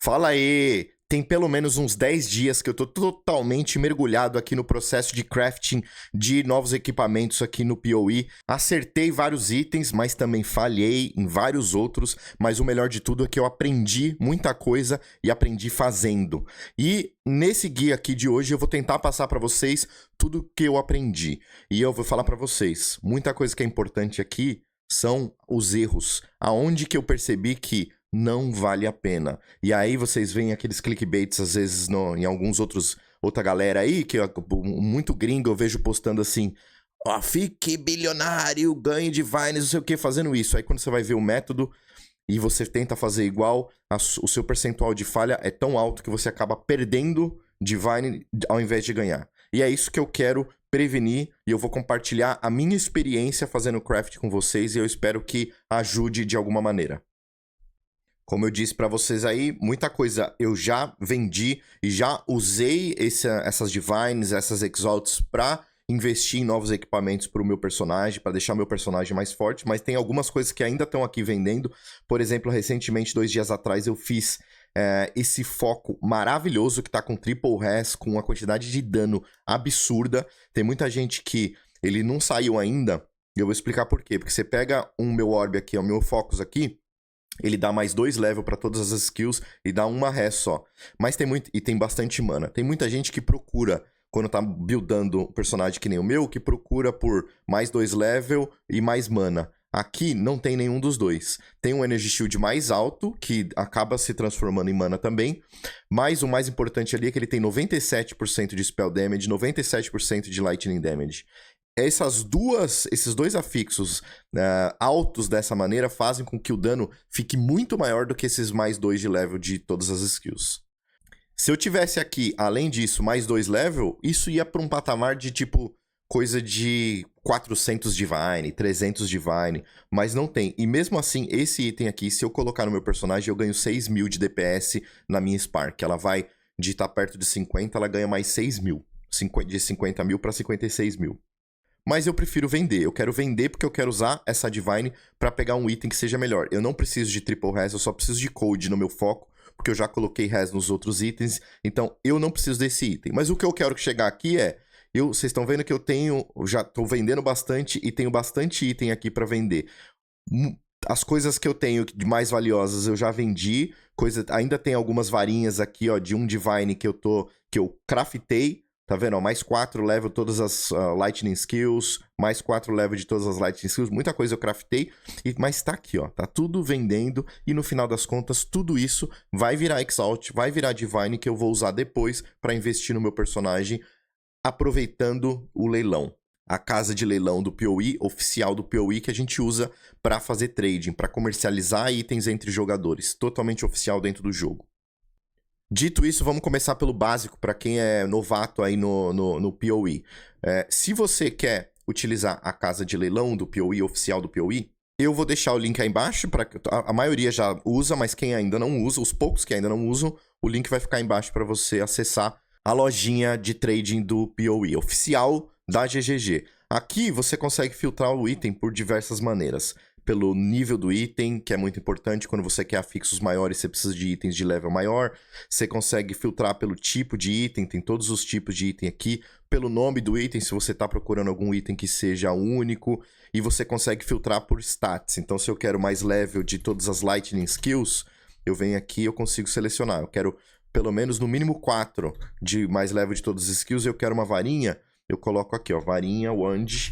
Fala aí! Tem pelo menos uns 10 dias que eu tô totalmente mergulhado aqui no processo de crafting de novos equipamentos aqui no PoE. Acertei vários itens, mas também falhei em vários outros. Mas o melhor de tudo é que eu aprendi muita coisa e aprendi fazendo. E nesse guia aqui de hoje eu vou tentar passar para vocês tudo que eu aprendi. E eu vou falar para vocês, muita coisa que é importante aqui são os erros. Aonde que eu percebi que não vale a pena. E aí vocês veem aqueles clickbaits, às vezes, em alguns outra galera aí, que muito gringo eu vejo postando assim, ó, fique bilionário, ganhe Divines, não sei o que, fazendo isso. Aí quando você vai ver o método e você tenta fazer igual, o seu percentual de falha é tão alto que você acaba perdendo Divine ao invés de ganhar. E é isso que eu quero prevenir, e eu vou compartilhar a minha experiência fazendo craft com vocês, e eu espero que ajude de alguma maneira. Como eu disse para vocês aí, muita coisa eu já vendi e já usei essas Divines, essas Exalts para investir em novos equipamentos para o meu personagem, para deixar meu personagem mais forte, mas tem algumas coisas que ainda estão aqui vendendo. Por exemplo, recentemente, 2 dias atrás, eu fiz esse foco maravilhoso que está com Triple Res, com uma quantidade de dano absurda. Tem muita gente que ele não saiu ainda, e eu vou explicar por quê. Porque você pega meu Orb aqui, o meu Focus aqui, ele dá mais 2 level para todas as skills e dá uma res só. Mas tem bastante mana. Tem muita gente que procura, quando tá buildando um personagem que nem o meu, que procura por mais 2 level e mais mana. Aqui não tem nenhum dos dois. Tem um Energy Shield mais alto, que acaba se transformando em mana também. Mas o mais importante ali é que ele tem 97% de Spell Damage, 97% de Lightning Damage. Esses dois afixos altos dessa maneira fazem com que o dano fique muito maior do que esses mais 2 de level de todas as skills. Se eu tivesse aqui, além disso, mais 2 level, isso ia para um patamar de tipo coisa de 400 Divine, 300 Divine, mas não tem. E mesmo assim, esse item aqui, se eu colocar no meu personagem, eu ganho 6.000 de DPS na minha Spark. Ela vai de estar perto de 50, ela ganha mais 6.000. De 50.000 para 56.000. Mas eu prefiro vender. Eu quero vender porque eu quero usar essa Divine para pegar um item que seja melhor. Eu não preciso de Triple Res, eu só preciso de Code no meu foco, porque eu já coloquei Res nos outros itens, então eu não preciso desse item. Mas o que eu quero chegar aqui é, vocês estão vendo que eu já estou vendendo bastante e tenho bastante item aqui para vender. As coisas que eu tenho de mais valiosas eu já vendi, ainda tem algumas varinhas aqui, ó, de um Divine que eu craftei. Tá vendo? Mais 4 level todas as Lightning Skills, mais 4 level de todas as Lightning Skills, muita coisa eu craftei, mas tá aqui, ó, tá tudo vendendo, e no final das contas, tudo isso vai virar Exalt, vai virar Divine, que eu vou usar depois para investir no meu personagem, aproveitando o leilão. A casa de leilão do PoE, oficial do PoE, que a gente usa para fazer trading, para comercializar itens entre jogadores, totalmente oficial dentro do jogo. Dito isso, vamos começar pelo básico, para quem é novato aí no PoE. Se você quer utilizar a casa de leilão do PoE, oficial do PoE, eu vou deixar o link aí embaixo, a maioria já usa, mas quem ainda não usa, os poucos que ainda não usam, o link vai ficar embaixo para você acessar a lojinha de trading do PoE, oficial da GGG. Aqui você consegue filtrar o item por diversas maneiras. Pelo nível do item, que é muito importante. Quando você quer afixos maiores, você precisa de itens de level maior. Você consegue filtrar pelo tipo de item, tem todos os tipos de item aqui. Pelo nome do item, se você está procurando algum item que seja único. E você consegue filtrar por stats. Então, se eu quero mais level de todas as Lightning Skills, eu venho aqui e eu consigo selecionar. Eu quero pelo menos no mínimo 4 de mais level de todas as skills. Eu quero uma varinha, eu coloco aqui, ó, varinha, wand.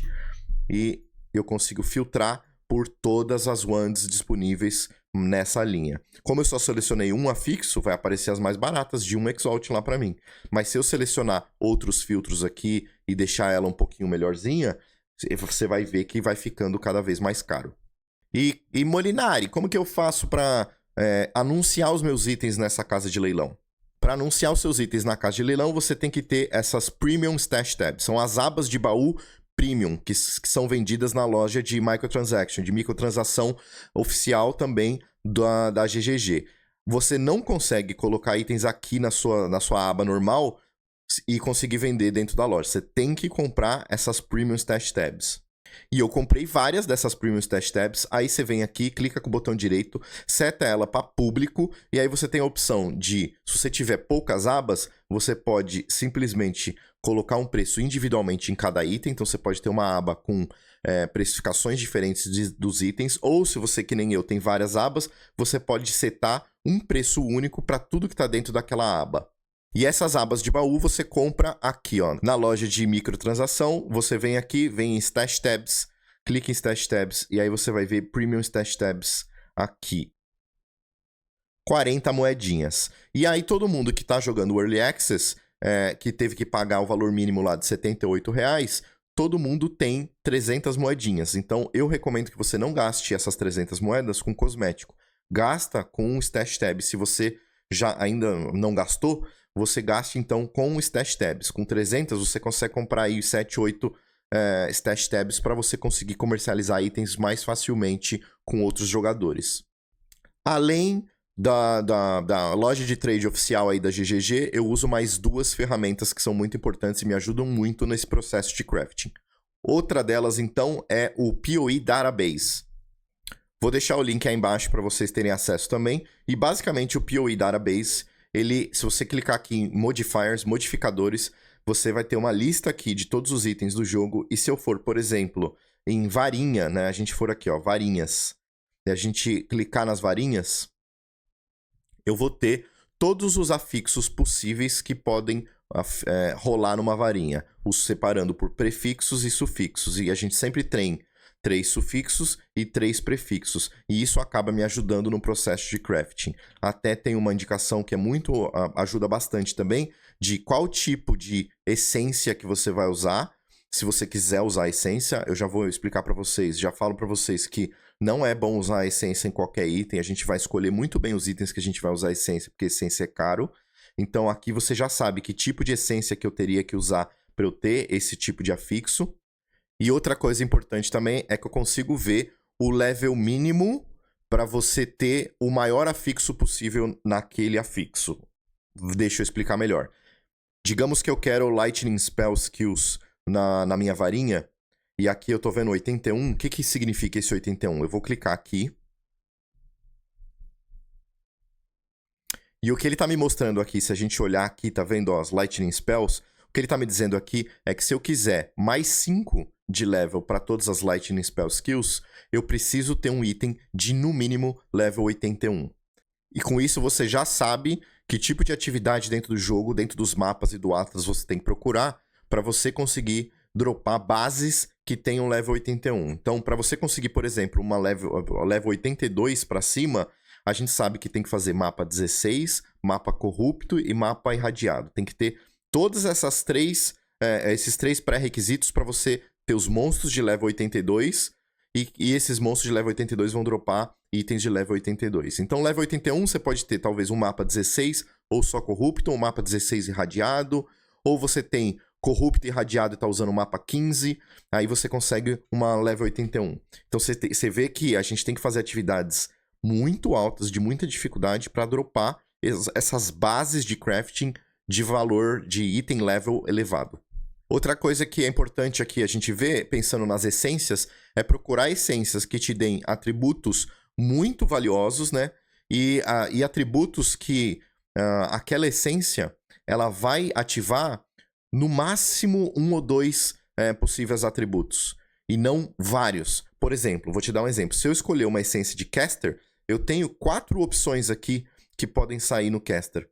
E eu consigo filtrar por todas as wands disponíveis nessa linha. Como eu só selecionei um afixo, vai aparecer as mais baratas de um Exalt lá para mim. Mas se eu selecionar outros filtros aqui e deixar ela um pouquinho melhorzinha, você vai ver que vai ficando cada vez mais caro. E Molinari, como que eu faço para anunciar os meus itens nessa casa de leilão? Para anunciar os seus itens na casa de leilão, você tem que ter essas Premium Stash Tabs. São as abas de baú Premium, que são vendidas na loja de microtransaction, de microtransação oficial também da GGG. Você não consegue colocar itens aqui na sua aba normal e conseguir vender dentro da loja. Você tem que comprar essas Premium Stash Tabs. E eu comprei várias dessas Premium Stash Tabs, aí você vem aqui, clica com o botão direito, seta ela para público, e aí você tem a opção de, se você tiver poucas abas, você pode simplesmente colocar um preço individualmente em cada item, então você pode ter uma aba com precificações diferentes dos itens, ou se você, que nem eu, tem várias abas, você pode setar um preço único para tudo que está dentro daquela aba. E essas abas de baú você compra aqui, ó, na loja de microtransação. Você vem aqui, vem em Stash Tabs, clica em Stash Tabs e aí você vai ver Premium Stash Tabs aqui. 40 moedinhas. E aí todo mundo que tá jogando o Early Access, que teve que pagar o valor mínimo lá de R$78, todo mundo tem 300 moedinhas. Então eu recomendo que você não gaste essas 300 moedas com cosmético. Gasta com um Stash Tab. Se você já ainda não gastou, você gaste então com Stash Tabs. Com 300 você consegue comprar aí 7, 8 Stash Tabs para você conseguir comercializar itens mais facilmente com outros jogadores. Além da loja de trade oficial aí da GGG, eu uso mais duas ferramentas que são muito importantes e me ajudam muito nesse processo de crafting. Outra delas então é o PoE Database. Vou deixar o link aí embaixo para vocês terem acesso também. E basicamente o PoE Database, se você clicar aqui em Modifiers, Modificadores, você vai ter uma lista aqui de todos os itens do jogo. E se eu for, por exemplo, em varinha, né? A gente for aqui, ó, varinhas. E a gente clicar nas varinhas, eu vou ter todos os afixos possíveis que podem rolar numa varinha. Os separando por prefixos e sufixos. E a gente sempre tem 3 sufixos e 3 prefixos. E isso acaba me ajudando no processo de crafting. Até tem uma indicação que ajuda bastante também, de qual tipo de essência que você vai usar. Se você quiser usar a essência, eu já vou explicar para vocês. Já falo para vocês que não é bom usar a essência em qualquer item. A gente vai escolher muito bem os itens que a gente vai usar a essência, porque a essência é caro. Então aqui você já sabe que tipo de essência que eu teria que usar para eu ter esse tipo de afixo. E outra coisa importante também é que eu consigo ver o level mínimo para você ter o maior afixo possível naquele afixo. Deixa eu explicar melhor. Digamos que eu quero Lightning Spell Skills na minha varinha, e aqui eu tô vendo 81. O que significa esse 81? Eu vou clicar aqui. E o que ele tá me mostrando aqui, se a gente olhar aqui, tá vendo ó, as Lightning Spells? O que ele tá me dizendo aqui é que se eu quiser mais 5 de level para todas as Lightning Spell Skills, eu preciso ter um item de, no mínimo, level 81. E com isso você já sabe que tipo de atividade dentro do jogo, dentro dos mapas e do Atlas você tem que procurar para você conseguir dropar bases que tenham level 81. Então, para você conseguir, por exemplo, uma level 82 para cima, a gente sabe que tem que fazer mapa 16, mapa corrupto e mapa irradiado. Tem que ter todas esses 3 pré-requisitos para você ter os monstros de level 82 e esses monstros de level 82 vão dropar itens de level 82. Então, level 81 você pode ter talvez um mapa 16 ou só corrupto, um mapa 16 irradiado, ou você tem corrupto e irradiado e tá usando o mapa 15, aí você consegue uma level 81. Então, você vê que a gente tem que fazer atividades muito altas, de muita dificuldade para dropar essas bases de crafting de valor de item level elevado. Outra coisa que é importante aqui a gente ver, pensando nas essências, é procurar essências que te deem atributos muito valiosos, né? E atributos que aquela essência ela vai ativar no máximo 1 ou 2 possíveis atributos, e não vários. Por exemplo, vou te dar um exemplo. Se eu escolher uma essência de caster, eu tenho 4 opções aqui que podem sair no caster.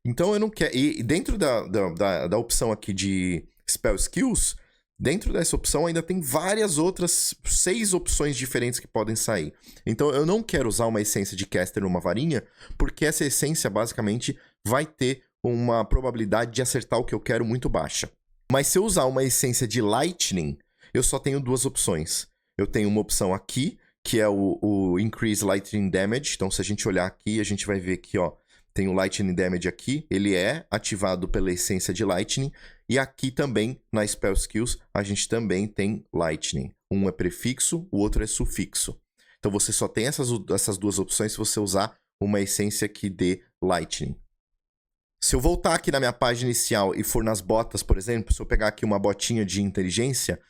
Então eu não quero... E dentro da opção aqui de Spell Skills, dentro dessa opção ainda tem várias outras 6 opções diferentes que podem sair. Então eu não quero usar uma essência de caster numa varinha, porque essa essência basicamente vai ter uma probabilidade de acertar o que eu quero muito baixa. Mas se eu usar uma essência de Lightning, eu só tenho 2 opções. Eu tenho uma opção aqui, que é o Increase Lightning Damage. Então se a gente olhar aqui, a gente vai ver que ó, tem o Lightning Damage aqui, ele é ativado pela essência de Lightning. E aqui também, na Spell Skills, a gente também tem Lightning. Um é prefixo, o outro é sufixo. Então você só tem essas 2 opções se você usar uma essência que dê Lightning. Se eu voltar aqui na minha página inicial e for nas botas, por exemplo, se eu pegar aqui uma botinha de inteligência,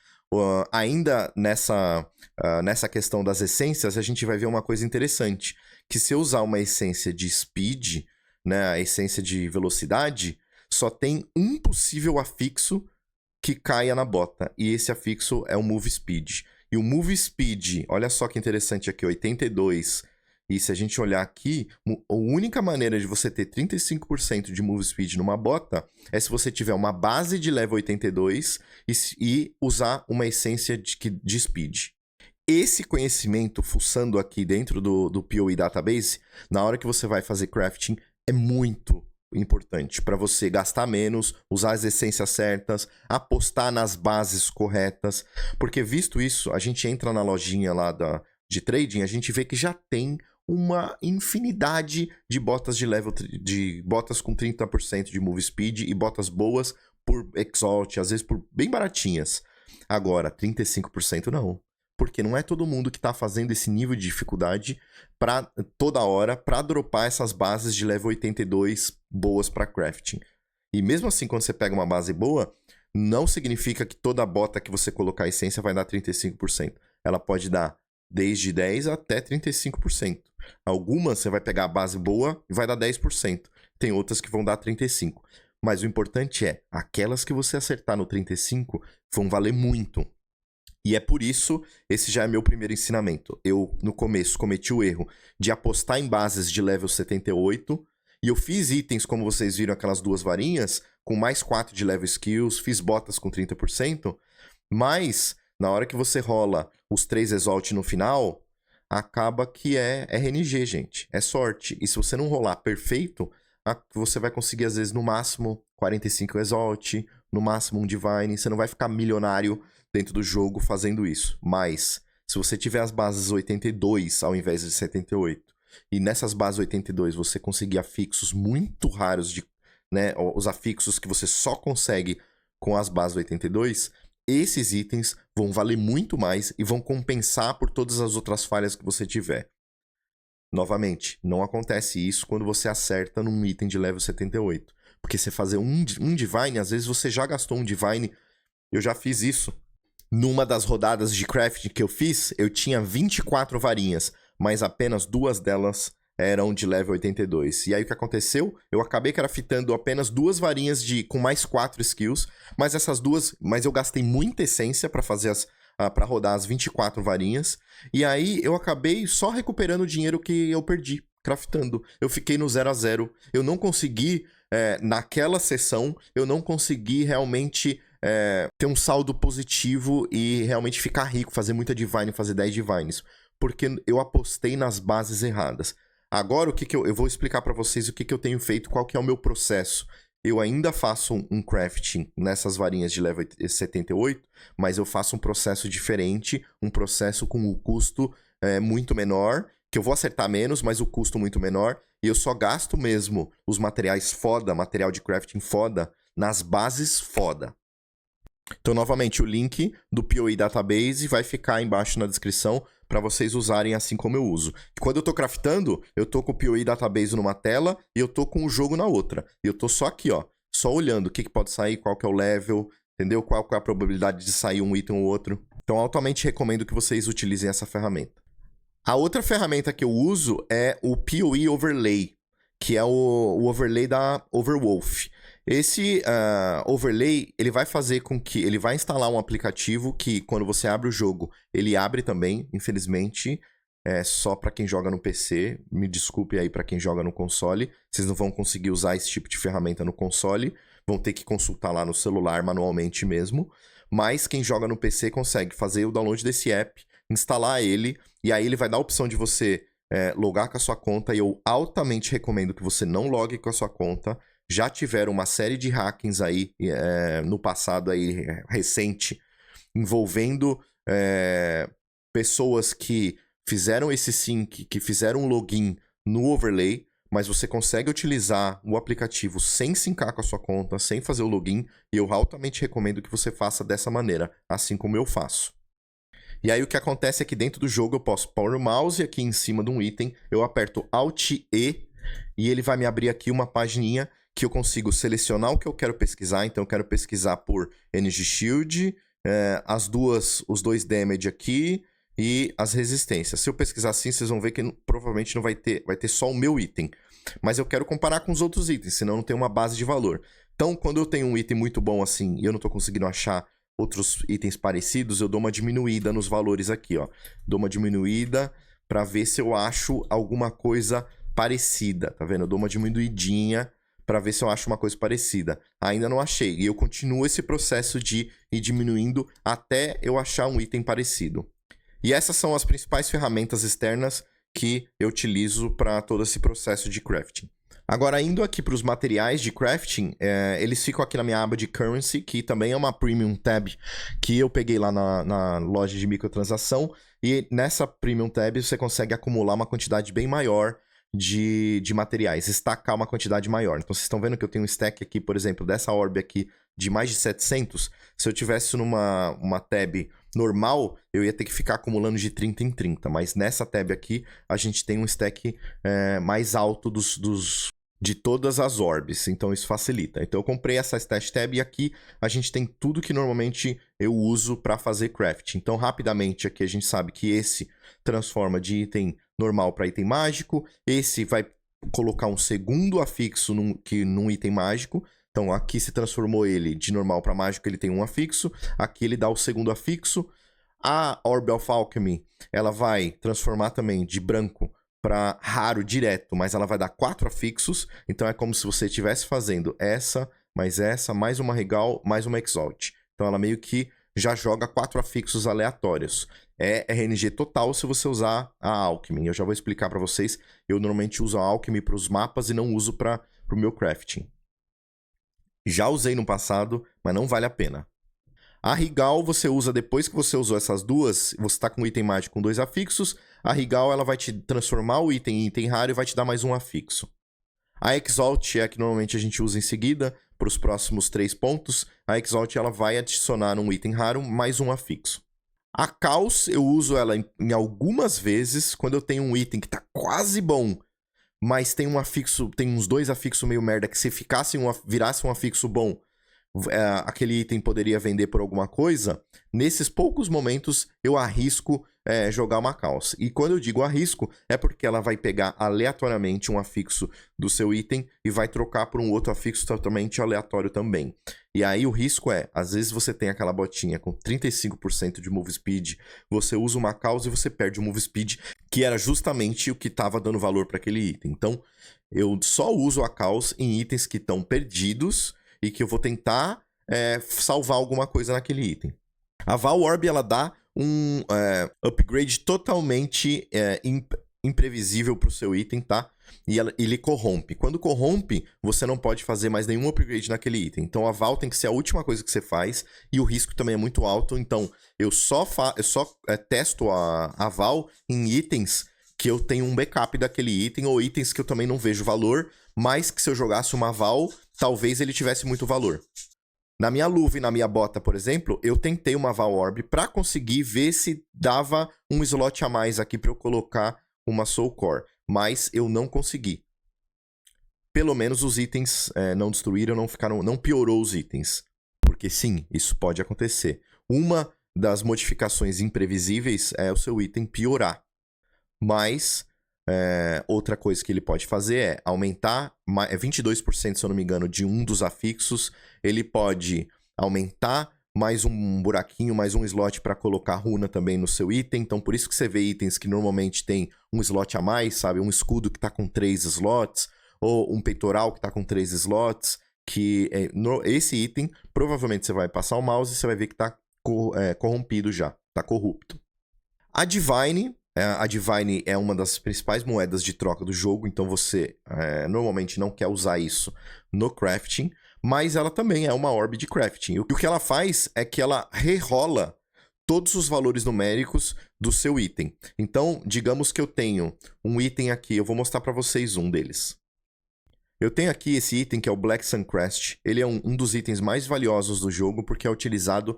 Ainda nessa questão das essências, a gente vai ver uma coisa interessante, que se eu usar uma essência de speed, né, a essência de velocidade, só tem um possível afixo que caia na bota, e esse afixo é o Move Speed. E o Move Speed, olha só que interessante aqui, 82. E se a gente olhar aqui, a única maneira de você ter 35% de Move Speed numa bota é se você tiver uma base de level 82 e usar uma essência de Speed. Esse conhecimento, fuçando aqui dentro do PoE Database, na hora que você vai fazer crafting, é muito importante para você gastar menos, usar as essências certas, apostar nas bases corretas, porque visto isso, a gente entra na lojinha lá de trading, a gente vê que já tem uma infinidade de botas de level, de botas com 30% de move speed e botas boas por Exalt, às vezes por bem baratinhas. Agora, 35% não. Porque não é todo mundo que tá fazendo esse nível de dificuldade para toda hora para dropar essas bases de level 82 boas para crafting. E mesmo assim, quando você pega uma base boa, não significa que toda bota que você colocar a essência vai dar 35%. Ela pode dar desde 10% até 35%. Algumas você vai pegar a base boa e vai dar 10%. Tem outras que vão dar 35%. Mas o importante é, aquelas que você acertar no 35% vão valer muito. E é por isso, esse já é meu primeiro ensinamento. Eu, no começo, cometi o erro de apostar em bases de level 78. E eu fiz itens, como vocês viram, aquelas duas varinhas, com mais 4 de level skills. Fiz botas com 30%. Mas, na hora que você rola os 3 Exalt no final, acaba que é RNG, gente. É sorte. E se você não rolar perfeito, você vai conseguir, às vezes, no máximo 45 Exalt, no máximo um Divine. Você não vai ficar milionário dentro do jogo fazendo isso. Mas, se você tiver as bases 82 ao invés de 78, e nessas bases 82 você conseguir afixos muito raros, né, os afixos que você só consegue com as bases 82, esses itens vão valer muito mais e vão compensar por todas as outras falhas que você tiver. Novamente, não acontece isso quando você acerta num item de level 78. Porque você fazer um Divine, às vezes você já gastou um Divine. Eu já fiz isso. Numa das rodadas de crafting que eu fiz, eu tinha 24 varinhas, mas apenas 2 delas eram de level 82. E aí o que aconteceu? Eu acabei craftando apenas 2 varinhas com mais 4 skills, mas essas duas, mas eu gastei muita essência para fazer para rodar as 24 varinhas, e aí eu acabei só recuperando o dinheiro que eu perdi craftando. Eu fiquei no 0 a 0. Eu não consegui, naquela sessão, eu não consegui realmente ter um saldo positivo e realmente ficar rico, fazer muita Divine, fazer 10 Divines, porque eu apostei nas bases erradas. Agora, eu vou explicar para vocês o que eu tenho feito, qual que é o meu processo. Eu ainda faço um crafting nessas varinhas de level 78, mas eu faço um processo diferente, um processo com o custo muito menor, que eu vou acertar menos, mas o custo muito menor, e eu só gasto mesmo os materiais foda, material de crafting foda, nas bases foda. Então, novamente, o link do PoE Database vai ficar embaixo na descrição para vocês usarem assim como eu uso. Quando eu tô craftando, eu tô com o PoE Database numa tela e eu tô com o jogo na outra. E eu tô só aqui, ó, só olhando o que pode sair, qual que é o level, entendeu? Qual que é a probabilidade de sair um item ou outro. Então, altamente recomendo que vocês utilizem essa ferramenta. A outra ferramenta que eu uso é o PoE Overlay, que é o overlay da Overwolf. Esse overlay, ele vai fazer com que... Ele vai instalar um aplicativo que, quando você abre o jogo, ele abre também, infelizmente. É só para quem joga no PC. Me desculpe aí para quem joga no console. Vocês não vão conseguir usar esse tipo de ferramenta no console. Vão ter que consultar lá no celular manualmente mesmo. Mas quem joga no PC consegue fazer o download desse app, instalar ele, e aí ele vai dar a opção de você logar com a sua conta. E eu altamente recomendo que você não logue com a sua conta. Já tiveram uma série de hackings aí no passado aí, recente, envolvendo pessoas que fizeram esse sync, que fizeram um login no overlay, mas você consegue utilizar o aplicativo sem syncar com a sua conta, sem fazer o login, e eu altamente recomendo que você faça dessa maneira, assim como eu faço. E aí o que acontece é que dentro do jogo eu posso pôr o mouse aqui em cima de um item, eu aperto Alt-E, e ele vai me abrir aqui uma pagininha que eu consigo selecionar o que eu quero pesquisar. Então eu quero pesquisar por Energy Shield, os dois damage aqui e as resistências. Se eu pesquisar assim, vocês vão ver que provavelmente não vai ter só o meu item. Mas eu quero comparar com os outros itens, senão não tem uma base de valor. Então, quando eu tenho um item muito bom assim e eu não tô conseguindo achar outros itens parecidos, eu dou uma diminuída nos valores aqui, ó. Dou uma diminuída para ver se eu acho alguma coisa parecida, tá vendo? Eu dou uma diminuidinha para ver se eu acho uma coisa parecida. Ainda não achei, e eu continuo esse processo de ir diminuindo até eu achar um item parecido. E essas são as principais ferramentas externas que eu utilizo para todo esse processo de crafting. Agora, indo aqui para os materiais de crafting, eles ficam aqui na minha aba de currency, que também é uma premium tab que eu peguei lá na loja de microtransação. E nessa premium tab você consegue acumular uma quantidade bem maior de materiais, estacar uma quantidade maior. Então vocês estão vendo que eu tenho um stack aqui, por exemplo, dessa orb aqui de mais de 700. Se eu tivesse numa tab normal, eu ia ter que ficar acumulando de 30 em 30. Mas nessa tab aqui, a gente tem um stack mais alto de todas as orbes, então isso facilita. Então eu comprei essa Stash Tab e aqui a gente tem tudo que normalmente eu uso para fazer craft. Então rapidamente aqui a gente sabe que esse transforma de item normal para item mágico, esse vai colocar um segundo afixo num item mágico. Então aqui se transformou ele de normal para mágico, ele tem um afixo, aqui ele dá o segundo afixo. A Orb of Alchemy, ela vai transformar também de branco para raro direto, mas ela vai dar 4 afixos, então é como se você estivesse fazendo essa, mais uma Regal, mais uma Exalt. Então ela meio que já joga 4 afixos aleatórios. É RNG total se você usar a Alchemy. Eu já vou explicar para vocês, eu normalmente uso a Alchemy para os mapas e não uso para o meu crafting. Já usei no passado, mas não vale a pena. A Regal você usa depois que você usou essas duas, você está com um item mágico com 2 afixos, a Regal ela vai te transformar o item em item raro e vai te dar mais um afixo. A Exalt é a que normalmente a gente usa em seguida, para os próximos 3 pontos, a Exalt ela vai adicionar um item raro mais um afixo. A Caos eu uso ela em algumas vezes, quando eu tenho um item que está quase bom, mas tem um afixo, tem uns 2 afixos meio merda, que se virasse um afixo bom, aquele item poderia vender por alguma coisa. Nesses poucos momentos eu arrisco jogar uma Caos. E quando eu digo arrisco, é porque ela vai pegar aleatoriamente um afixo do seu item e vai trocar por um outro afixo totalmente aleatório também. E aí o risco às vezes você tem aquela botinha com 35% de move speed, você usa uma Caos e você perde o move speed, que era justamente o que estava dando valor para aquele item. Então eu só uso a Caos em itens que estão perdidos e que eu vou tentar salvar alguma coisa naquele item. A Val Orb, ela dá um upgrade totalmente imprevisível para o seu item, tá? E ele corrompe. Quando corrompe, você não pode fazer mais nenhum upgrade naquele item. Então a Val tem que ser a última coisa que você faz, e o risco também é muito alto. Então eu só testo a Val em itens que eu tenho um backup daquele item, ou itens que eu também não vejo valor, mas que se eu jogasse uma Val, talvez ele tivesse muito valor. Na minha luva e na minha bota, por exemplo, eu tentei uma Val Orb para conseguir ver se dava um slot a mais aqui para eu colocar uma Soul Core, mas eu não consegui. Pelo menos os itens não destruíram, não piorou os itens. Porque sim, isso pode acontecer. Uma das modificações imprevisíveis é o seu item piorar. Mas outra coisa que ele pode fazer é aumentar 22%, se eu não me engano, de um dos afixos. Ele pode aumentar mais um buraquinho, mais um slot para colocar runa também no seu item. Então por isso que você vê itens que normalmente tem um slot a mais, sabe? Um escudo que está com 3 slots, ou um peitoral que está com 3 slots. Esse item, provavelmente você vai passar o mouse e você vai ver que está corrompido já, está corrupto. A Divine é uma das principais moedas de troca do jogo, então você normalmente não quer usar isso no crafting, mas ela também é uma orb de crafting. E o que ela faz é que ela rerola todos os valores numéricos do seu item. Então, digamos que eu tenho um item aqui, eu vou mostrar para vocês um deles. Eu tenho aqui esse item que é o Black Sun Crest. Ele é um dos itens mais valiosos do jogo porque é utilizado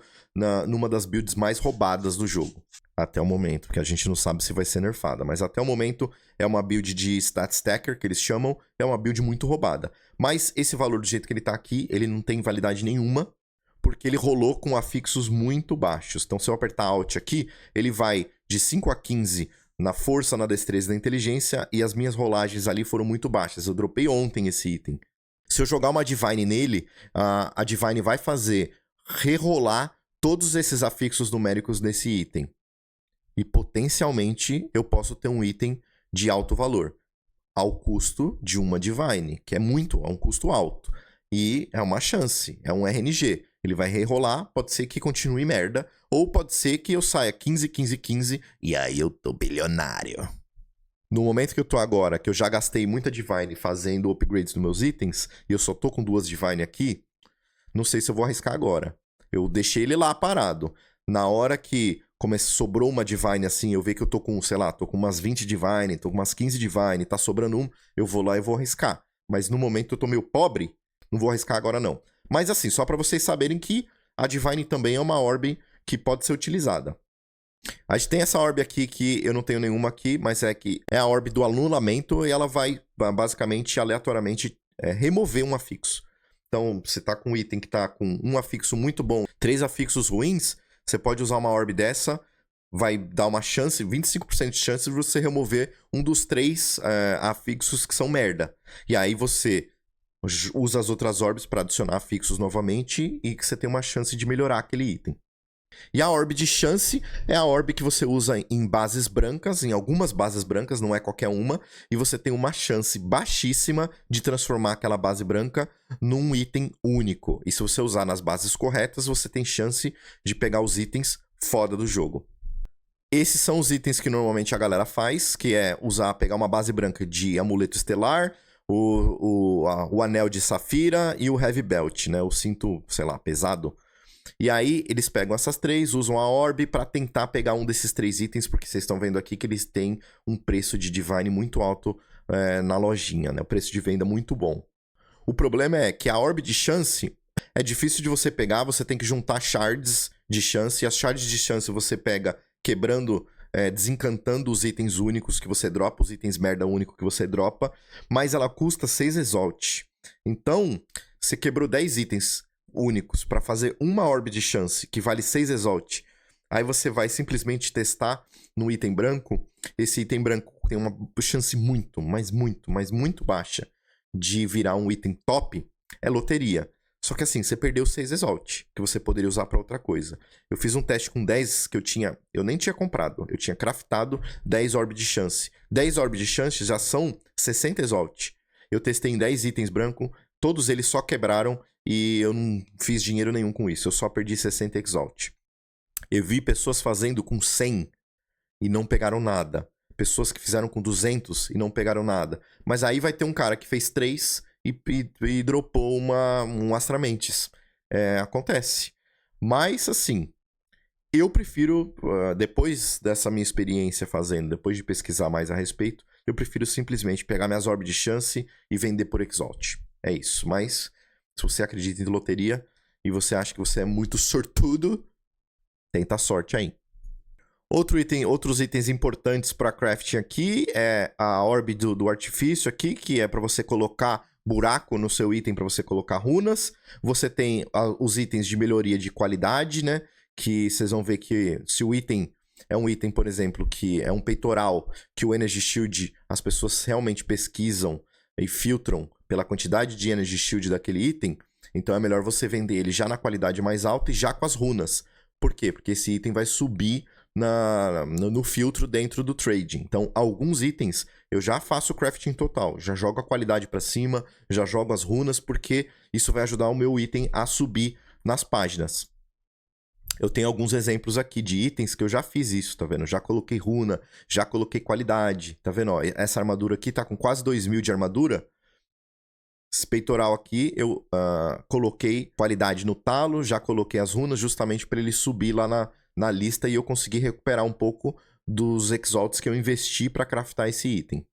numa das builds mais roubadas do jogo. Até o momento, porque a gente não sabe se vai ser nerfada. Mas até o momento é uma build de Stat Stacker, que eles chamam. É uma build muito roubada. Mas esse valor do jeito que ele tá aqui, ele não tem validade nenhuma. porque ele rolou com afixos muito baixos. Então, se eu apertar Alt aqui, ele vai de 5 a 15 na força, na destreza e na inteligência, e as minhas rolagens ali foram muito baixas. Eu dropei ontem esse item. Se eu jogar uma Divine nele, a Divine vai fazer rerolar todos esses afixos numéricos nesse item. E potencialmente eu posso ter um item de alto valor, ao custo de uma Divine, que é um custo alto. E é uma chance, é um RNG. Ele vai rerolar, pode ser que continue merda, ou pode ser que eu saia 15, 15, 15, e aí eu tô bilionário. No momento que eu tô agora, que eu já gastei muita Divine fazendo upgrades nos meus itens, e eu só tô com 2 Divine aqui, não sei se eu vou arriscar agora. Eu deixei ele lá parado. Na hora que sobrou uma Divine assim, eu ver que eu tô com, sei lá, tô com umas 20 Divine, tô com umas 15 Divine, tá sobrando um, eu vou lá e vou arriscar. Mas no momento eu tô meio pobre, não vou arriscar agora não. Mas assim, só pra vocês saberem que a Divine também é uma orb que pode ser utilizada. A gente tem essa orb aqui que eu não tenho nenhuma aqui, mas é a orb do anulamento e ela vai basicamente, aleatoriamente, remover um afixo. Então, você tá com um item que tá com um afixo muito bom, 3 afixos ruins, você pode usar uma orb dessa, vai dar uma chance, 25% de chance de você remover um dos 3 afixos que são merda. E aí você usa as outras orbs para adicionar afixos novamente e que você tem uma chance de melhorar aquele item. E a orb de chance é a orb que você usa em bases brancas, em algumas bases brancas, não é qualquer uma, e você tem uma chance baixíssima de transformar aquela base branca num item único. E se você usar nas bases corretas, você tem chance de pegar os itens foda do jogo. Esses são os itens que normalmente a galera faz, que é pegar uma base branca de amuleto estelar, o anel de safira e o heavy belt, né? O cinto, sei lá, pesado. E aí, eles pegam essas 3, usam a orb pra tentar pegar um desses 3 itens, porque vocês estão vendo aqui que eles têm um preço de Divine muito alto na lojinha, né? O preço de venda muito bom. O problema é que a orb de chance é difícil de você pegar, você tem que juntar shards de chance, e as shards de chance você pega quebrando, desencantando os itens únicos que você dropa, os itens merda único que você dropa, mas ela custa 6 exalt. Então, você quebrou 10 itens únicos para fazer uma orb de chance que vale 6 exalt. Aí você vai simplesmente testar no item branco. Esse item branco tem uma chance muito, mas muito baixa de virar um item top. É loteria. Só que assim, você perdeu 6 exalt, que você poderia usar para outra coisa. Eu fiz um teste com 10 que eu nem tinha comprado. Eu tinha craftado 10 orb de chance. 10 orb de chance já são 60 exalt. Eu testei em 10 itens branco, todos eles só quebraram e eu não fiz dinheiro nenhum com isso. Eu só perdi 60 exalt. Eu vi pessoas fazendo com 100 e não pegaram nada. Pessoas que fizeram com 200 e não pegaram nada. Mas aí vai ter um cara que fez 3 e dropou um Astramentes. Acontece. Mas, assim, eu prefiro, depois dessa minha experiência fazendo, depois de pesquisar mais a respeito, eu prefiro simplesmente pegar minhas orbes de chance e vender por exalt. É isso. Mas, se você acredita em loteria e você acha que você é muito sortudo, tenta a sorte aí. Outros itens importantes para crafting aqui é a orbe do artifício aqui, que é para você colocar buraco no seu item, para você colocar runas. Você tem os itens de melhoria de qualidade, né? Que vocês vão ver que se o item é um item, por exemplo, que é um peitoral, que o Energy Shield, as pessoas realmente pesquisam e filtram pela quantidade de Energy Shield daquele item, então é melhor você vender ele já na qualidade mais alta e já com as runas. Por quê? Porque esse item vai subir no filtro dentro do trading. Então, alguns itens eu já faço crafting total, já jogo a qualidade para cima, já jogo as runas, porque isso vai ajudar o meu item a subir nas páginas. Eu tenho alguns exemplos aqui de itens que eu já fiz isso, tá vendo? Já coloquei runa, já coloquei qualidade, tá vendo? Ó, essa armadura aqui tá com quase 2.000 de armadura. Esse peitoral aqui, eu coloquei qualidade no talo, já coloquei as runas justamente para ele subir lá na lista e eu consegui recuperar um pouco dos exalts que eu investi para craftar esse item.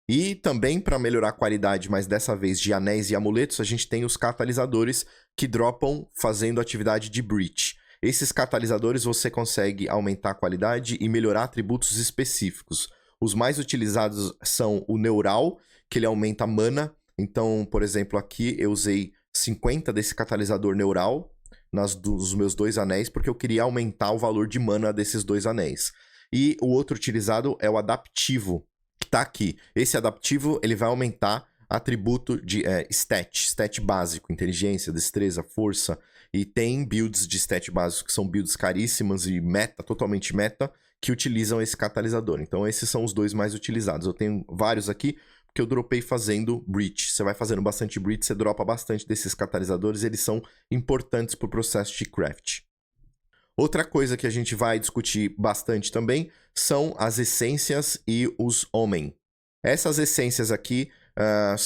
E também para melhorar a qualidade, mas dessa vez de anéis e amuletos, a gente tem os catalisadores que dropam fazendo atividade de breach. Esses catalisadores você consegue aumentar a qualidade e melhorar atributos específicos. Os mais utilizados são o neural, que ele aumenta a mana. Então, por exemplo, aqui eu usei 50 desse catalisador neural dos meus 2 anéis, porque eu queria aumentar o valor de mana desses 2 anéis. E o outro utilizado é o adaptivo, que tá aqui. Esse adaptivo, ele vai aumentar atributo de stat básico, inteligência, destreza, força. E tem builds de stat básico que são builds caríssimas e totalmente meta, que utilizam esse catalisador. Então esses são os 2 mais utilizados. Eu tenho vários aqui, que eu dropei fazendo breach. Você vai fazendo bastante breach, você dropa bastante desses catalisadores, eles são importantes para o processo de craft. Outra coisa que a gente vai discutir bastante também são as essências e os Omen. Essas essências aqui,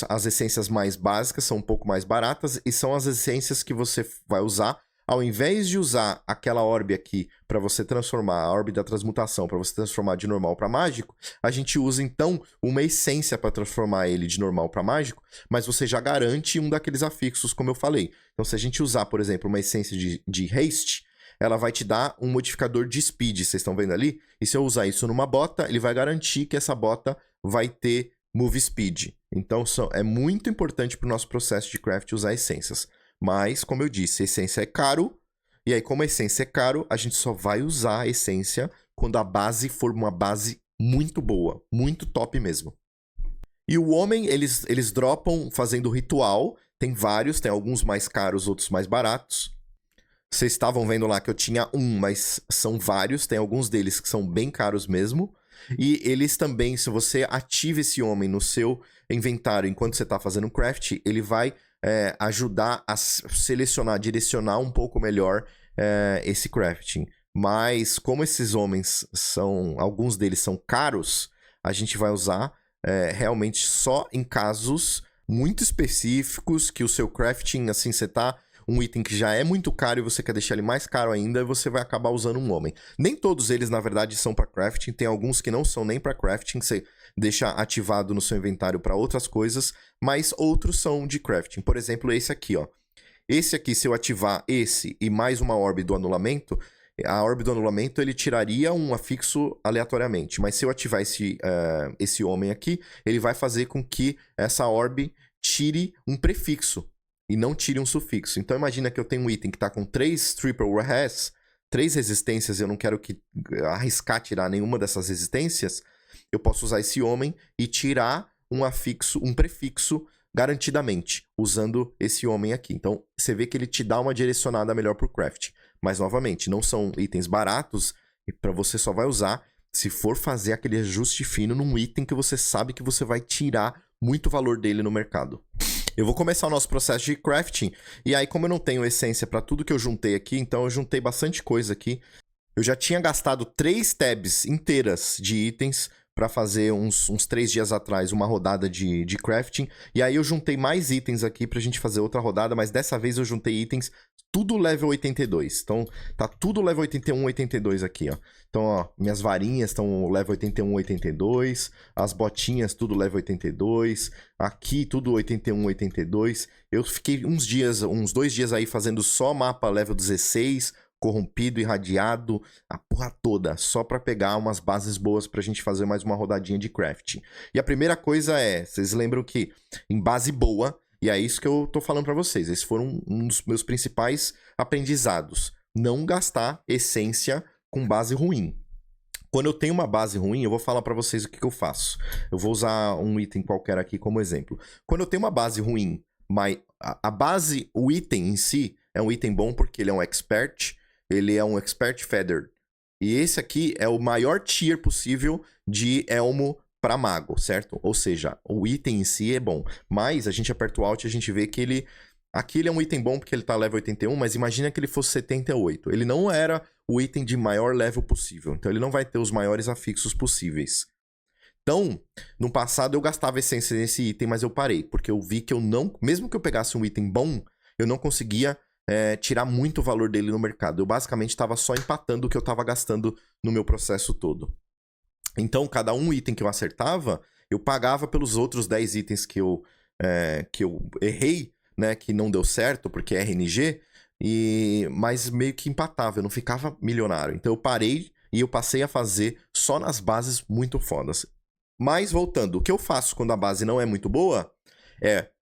as essências mais básicas, são um pouco mais baratas e são as essências que você vai usar. Ao invés de usar aquela orbe aqui para você transformar, a orbe da transmutação, para você transformar de normal para mágico, a gente usa então uma essência para transformar ele de normal para mágico, mas você já garante um daqueles afixos, como eu falei. Então se a gente usar, por exemplo, uma essência de haste, ela vai te dar um modificador de speed, vocês estão vendo ali? E se eu usar isso numa bota, ele vai garantir que essa bota vai ter move speed. Então é muito importante para o nosso processo de craft usar essências. Mas, como eu disse, essência é caro. E aí, como a essência é caro, a gente só vai usar a essência quando a base for uma base muito boa. Muito top mesmo. E o homem, eles dropam fazendo ritual. Tem vários, tem alguns mais caros, outros mais baratos. Vocês estavam vendo lá que eu tinha um, mas são vários. Tem alguns deles que são bem caros mesmo. E eles também, se você ativa esse homem no seu inventário enquanto você está fazendo craft, ele vai ajudar a selecionar, direcionar um pouco melhor esse crafting. Mas como esses homens alguns deles são caros, a gente vai usar realmente só em casos muito específicos, que o seu crafting, assim, você tá um item que já é muito caro e você quer deixar ele mais caro ainda, você vai acabar usando um homem. Nem todos eles, na verdade, são para crafting, tem alguns que não são nem para crafting, você deixa ativado no seu inventário para outras coisas, mas outros são de crafting. Por exemplo, esse aqui, ó. Esse aqui, se eu ativar esse e mais uma orbe do anulamento, a orbe do anulamento ele tiraria um afixo aleatoriamente, mas se eu ativar esse homem aqui, ele vai fazer com que essa orbe tire um prefixo e não tire um sufixo. Então imagina que eu tenho um item que está com 3 triple res, 3 resistências, e eu não quero arriscar tirar nenhuma dessas resistências, eu posso usar esse homem e tirar um afixo, um prefixo garantidamente, usando esse homem aqui. Então você vê que ele te dá uma direcionada melhor pro craft. Mas novamente, não são itens baratos e para você só vai usar se for fazer aquele ajuste fino num item que você sabe que você vai tirar muito valor dele no mercado. Eu vou começar o nosso processo de crafting, e aí como eu não tenho essência para tudo que eu juntei aqui, então eu juntei bastante coisa aqui. Eu já tinha gastado 3 tabs inteiras de itens para fazer uns 3 dias atrás uma rodada de crafting, e aí eu juntei mais itens aqui pra gente fazer outra rodada, mas dessa vez eu juntei itens tudo level 82. Então tá tudo level 81, 82 aqui, ó. Então, ó, minhas varinhas estão level 81, 82, as botinhas tudo level 82, aqui tudo 81, 82. Eu fiquei uns 2 dias aí fazendo só mapa level 16, corrompido, irradiado, a porra toda, só pra pegar umas bases boas pra gente fazer mais uma rodadinha de crafting. E a primeira coisa vocês lembram que em base boa, e é isso que eu tô falando pra vocês, esses foram um dos meus principais aprendizados, não gastar essência com base ruim. Quando eu tenho uma base ruim, eu vou falar pra vocês o que eu faço. Eu vou usar um item qualquer aqui como exemplo. Quando eu tenho uma base ruim, mas a base, o item em si, é um item bom porque ele é um expert, ele é um Expert Feather. E esse aqui é o maior tier possível de elmo para mago, certo? Ou seja, o item em si é bom. Mas a gente aperta o Alt e a gente vê que ele... Aqui ele é um item bom porque ele tá level 81, mas imagina que ele fosse 78. Ele não era o item de maior level possível. Então ele não vai ter os maiores afixos possíveis. Então, no passado eu gastava essência nesse item, mas eu parei. Porque eu vi que eu não... Mesmo que eu pegasse um item bom, eu não conseguia... tirar muito valor dele no mercado. Eu basicamente estava só empatando o que eu estava gastando no meu processo todo. Então, cada um item que eu acertava, eu pagava pelos outros 10 itens que eu errei, né, que não deu certo, porque é RNG, mas meio que empatava, eu não ficava milionário. Então eu parei e eu passei a fazer só nas bases muito fodas. Mas voltando, o que eu faço quando a base não é muito boa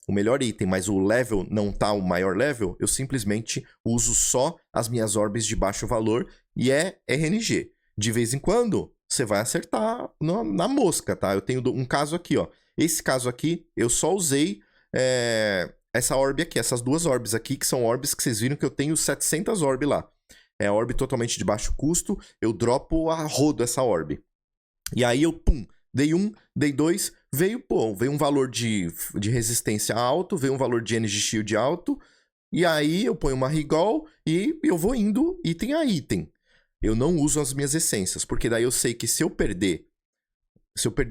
o melhor item, mas o level não tá o maior level, eu simplesmente uso só as minhas orbes de baixo valor e é RNG. De vez em quando, você vai acertar na mosca, tá? Eu tenho um caso aqui, ó. Esse caso aqui, eu só usei essa orb aqui, essas duas orbes aqui, que são orbes que vocês viram que eu tenho 700 orb lá. É a orb totalmente de baixo custo, eu dropo a rodo essa orb. E aí eu, pum, dei 1, dei 2, veio um valor de resistência alto, veio um valor de energy shield alto, e aí eu ponho uma Rigol e eu vou indo item a item. Eu não uso as minhas essências, porque daí eu sei que se eu perder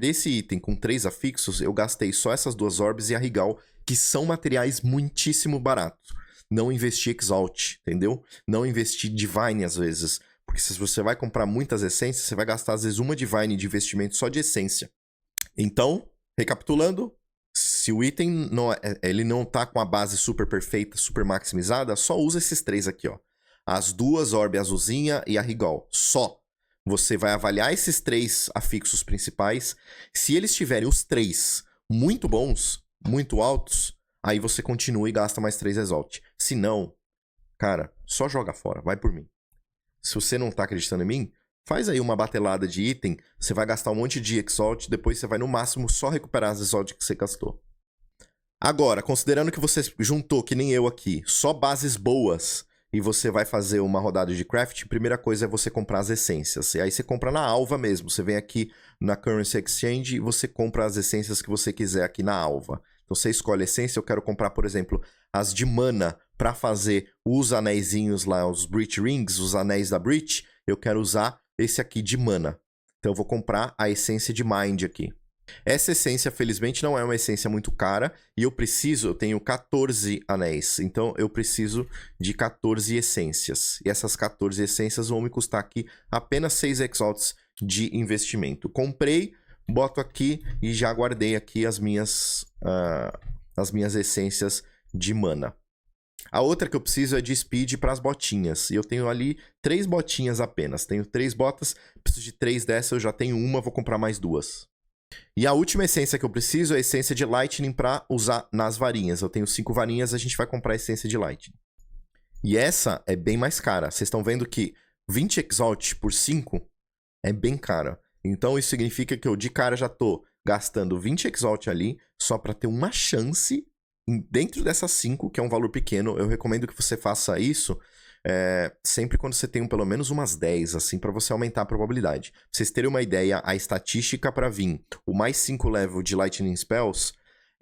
esse item com 3 afixos, eu gastei só essas duas orbes e a Rigol, que são materiais muitíssimo baratos. Não investi Exalt, entendeu? Não investi Divine às vezes. Porque se você vai comprar muitas essências, você vai gastar às vezes uma Divine de investimento só de essência. Então, recapitulando, se o item ele não tá com a base super perfeita, super maximizada, só usa esses 3 aqui, ó. As duas orbes azulzinha e a Rigol. Só. Você vai avaliar esses 3 afixos principais. Se eles tiverem os 3 muito bons, muito altos, aí você continua e gasta mais 3 Exalt. Se não, cara, só joga fora. Vai por mim. Se você não tá acreditando em mim, faz aí uma batelada de item, você vai gastar um monte de Exalt, depois você vai no máximo só recuperar as Exalt que você gastou. Agora, considerando que você juntou, que nem eu aqui, só bases boas, e você vai fazer uma rodada de craft, primeira coisa é você comprar as essências. E aí você compra na Alva mesmo, você vem aqui na Currency Exchange e você compra as essências que você quiser aqui na Alva. Então você escolhe a essência, eu quero comprar, por exemplo, as de mana para fazer os anéisinhos lá, os Breach Rings, os anéis da Breach, eu quero usar esse aqui de mana. Então eu vou comprar a essência de Mind aqui. Essa essência, felizmente, não é uma essência muito cara e eu tenho 14 anéis, então eu preciso de 14 essências. E essas 14 essências vão me custar aqui apenas 6 Exalts de investimento. Comprei, boto aqui e já guardei aqui as minhas essências de mana. A outra que eu preciso é de speed para as botinhas. E eu tenho ali 3 botinhas apenas. Tenho 3 botas, preciso de 3 dessas, eu já tenho uma, vou comprar mais 2. E a última essência que eu preciso é a essência de Lightning para usar nas varinhas. Eu tenho 5 varinhas, a gente vai comprar a essência de Lightning. E essa é bem mais cara. Vocês estão vendo que 20 Exalt por 5 é bem cara. Então isso significa que eu de cara já tô gastando 20 Exalt ali só para ter uma chance dentro dessas 5, que é um valor pequeno. Eu recomendo que você faça isso sempre quando você tem pelo menos umas 10, assim, para você aumentar a probabilidade. Pra vocês terem uma ideia, a estatística para vir o mais 5 level de Lightning Spells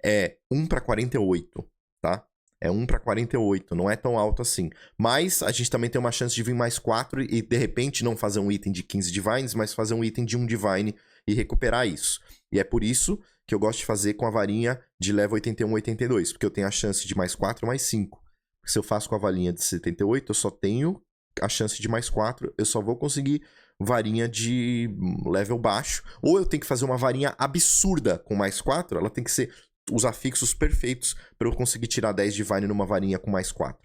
é 1 para 48, tá? É 1 para 48, não é tão alto assim. Mas a gente também tem uma chance de vir mais 4 e de repente não fazer um item de 15 Divines, mas fazer um item de 1 Divine e recuperar isso. E é por isso que eu gosto de fazer com a varinha de level 81, 82, porque eu tenho a chance de mais 4, mais 5. Se eu faço com a varinha de 78, eu só tenho a chance de mais 4, eu só vou conseguir varinha de level baixo. Ou eu tenho que fazer uma varinha absurda com mais 4, ela tem que ser os afixos perfeitos para eu conseguir tirar 10 Divine numa varinha com mais 4.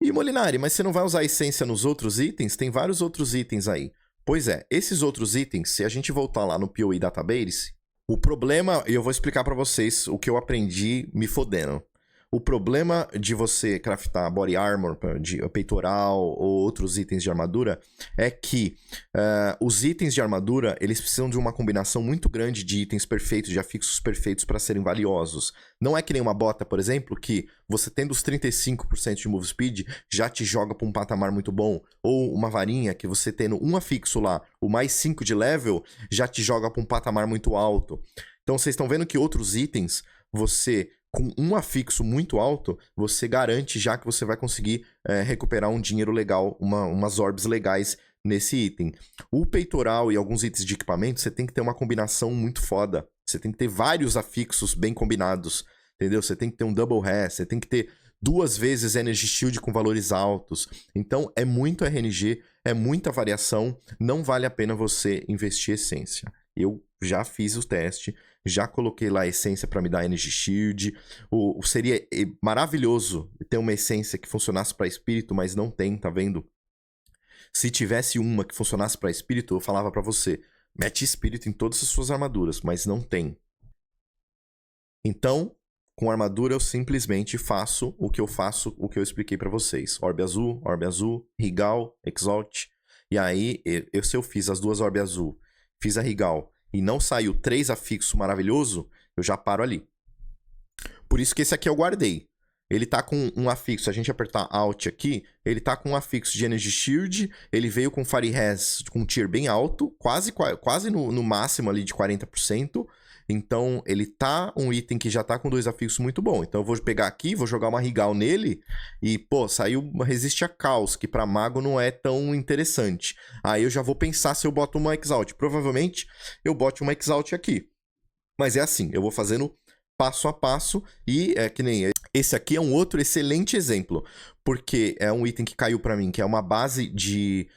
E Molinari, mas você não vai usar a essência nos outros itens? Tem vários outros itens aí. Pois é, esses outros itens, se a gente voltar lá no PoE Database, o problema, e eu vou explicar para vocês o que eu aprendi me fodendo. O problema de você craftar body armor, de peitoral ou outros itens de armadura é que os itens de armadura, eles precisam de uma combinação muito grande de itens perfeitos, de afixos perfeitos para serem valiosos. Não é que nem uma bota, por exemplo, que você tendo os 35% de move speed já te joga para um patamar muito bom. Ou uma varinha que você tendo um afixo lá, o mais 5 de level, já te joga para um patamar muito alto. Então vocês estão vendo que outros itens, você com um afixo muito alto, você garante já que você vai conseguir recuperar um dinheiro legal, umas orbs legais nesse item. O peitoral e alguns itens de equipamento, você tem que ter uma combinação muito foda. Você tem que ter vários afixos bem combinados, entendeu? Você tem que ter um double hair, você tem que ter 2 vezes Energy Shield com valores altos. Então, é muito RNG, é muita variação, não vale a pena você investir essência. Eu já fiz o teste, já coloquei lá a essência para me dar Energy Shield. Seria maravilhoso ter uma essência que funcionasse para espírito, mas não tem, tá vendo? Se tivesse uma que funcionasse para espírito, eu falava para você, mete espírito em todas as suas armaduras, mas não tem. Então, Com armadura eu simplesmente faço o que eu expliquei pra vocês. Orbe azul, Rigal, Exalt. E aí, se eu fiz as duas Orbe azul, fiz a Rigal e não saiu 3 afixo maravilhoso, eu já paro ali. Por isso que esse aqui eu guardei. Ele tá com um afixo, se a gente apertar Alt aqui, ele tá com um afixo de Energy Shield, ele veio com Fire Res com um tier bem alto, quase no máximo ali de 40%. Então, ele tá um item que já tá com 2 afixos muito bom. Então, eu vou pegar aqui, vou jogar uma Rigal nele e, pô, saiu uma Resiste a Caos, que pra mago não é tão interessante. Aí eu já vou pensar se eu boto uma Exalt. Provavelmente, eu boto uma Exalt aqui. Mas é assim, eu vou fazendo passo a passo e é que nem... Esse aqui é um outro excelente exemplo, porque é um item que caiu pra mim, que é uma base de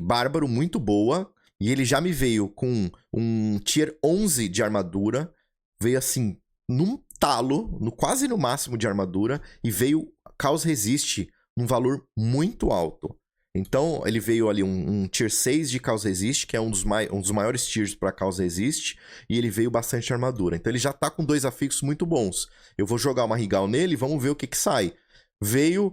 bárbaro muito boa, e ele já me veio com um tier 11 de armadura, veio assim, num talo, quase no máximo de armadura, e veio Caos Resiste num valor muito alto. Então, ele veio ali um tier 6 de Caos Resiste, que é um dos maiores tiers para Caos Resiste, e ele veio bastante armadura. Então, ele já tá com 2 afixos muito bons. Eu vou jogar uma Rigal nele e vamos ver o que sai. Veio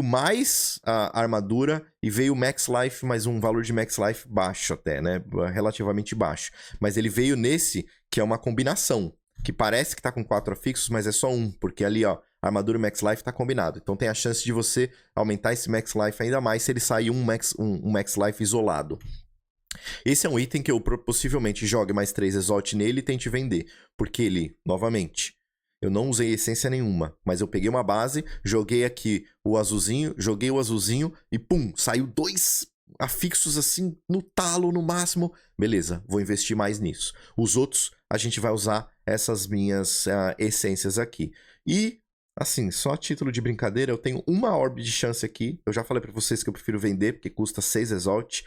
mais a armadura e veio Max Life, mas um valor de Max Life baixo até, né? Relativamente baixo. Mas ele veio nesse, que é uma combinação, que parece que tá com 4 afixos, mas é só um, porque ali, ó, armadura e Max Life tá combinado. Então tem a chance de você aumentar esse Max Life ainda mais se ele sair um Max Life isolado. Esse é um item que eu possivelmente jogue mais 3 Exalt nele e tente vender. Porque ele, novamente, eu não usei essência nenhuma, mas eu peguei uma base, joguei aqui o azulzinho, joguei o azulzinho e pum, saiu 2 afixos assim no talo, no máximo. Beleza, vou investir mais nisso. Os outros, a gente vai usar essas minhas essências aqui. E, assim, só a título de brincadeira, eu tenho uma orbe de chance aqui. Eu já falei pra vocês que eu prefiro vender, porque custa 6 Exalt.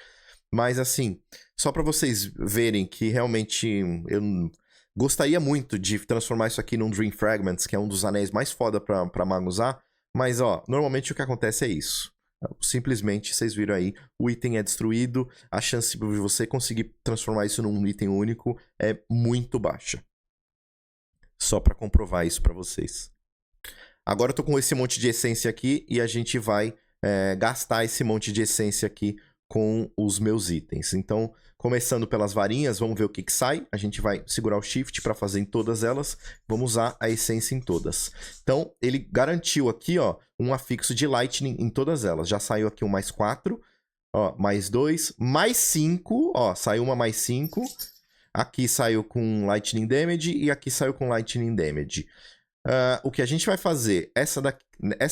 Mas, assim, só pra vocês verem que realmente eu gostaria muito de transformar isso aqui num Dream Fragments, que é um dos anéis mais foda pra mago usar. Mas, ó, normalmente o que acontece é isso. Simplesmente, vocês viram aí, o item é destruído, a chance de você conseguir transformar isso num item único é muito baixa. Só pra comprovar isso pra vocês. Agora eu tô com esse monte de essência aqui e a gente vai gastar esse monte de essência aqui com os meus itens. Então, começando pelas varinhas, vamos ver o que sai. A gente vai segurar o Shift para fazer em todas elas. Vamos usar a essência em todas. Então, ele garantiu aqui, ó, um afixo de Lightning em todas elas. Já saiu aqui um mais 4, ó, mais 2, mais 5, ó, saiu uma mais 5. Aqui saiu com Lightning Damage e aqui saiu com Lightning Damage. O que a gente vai fazer, essa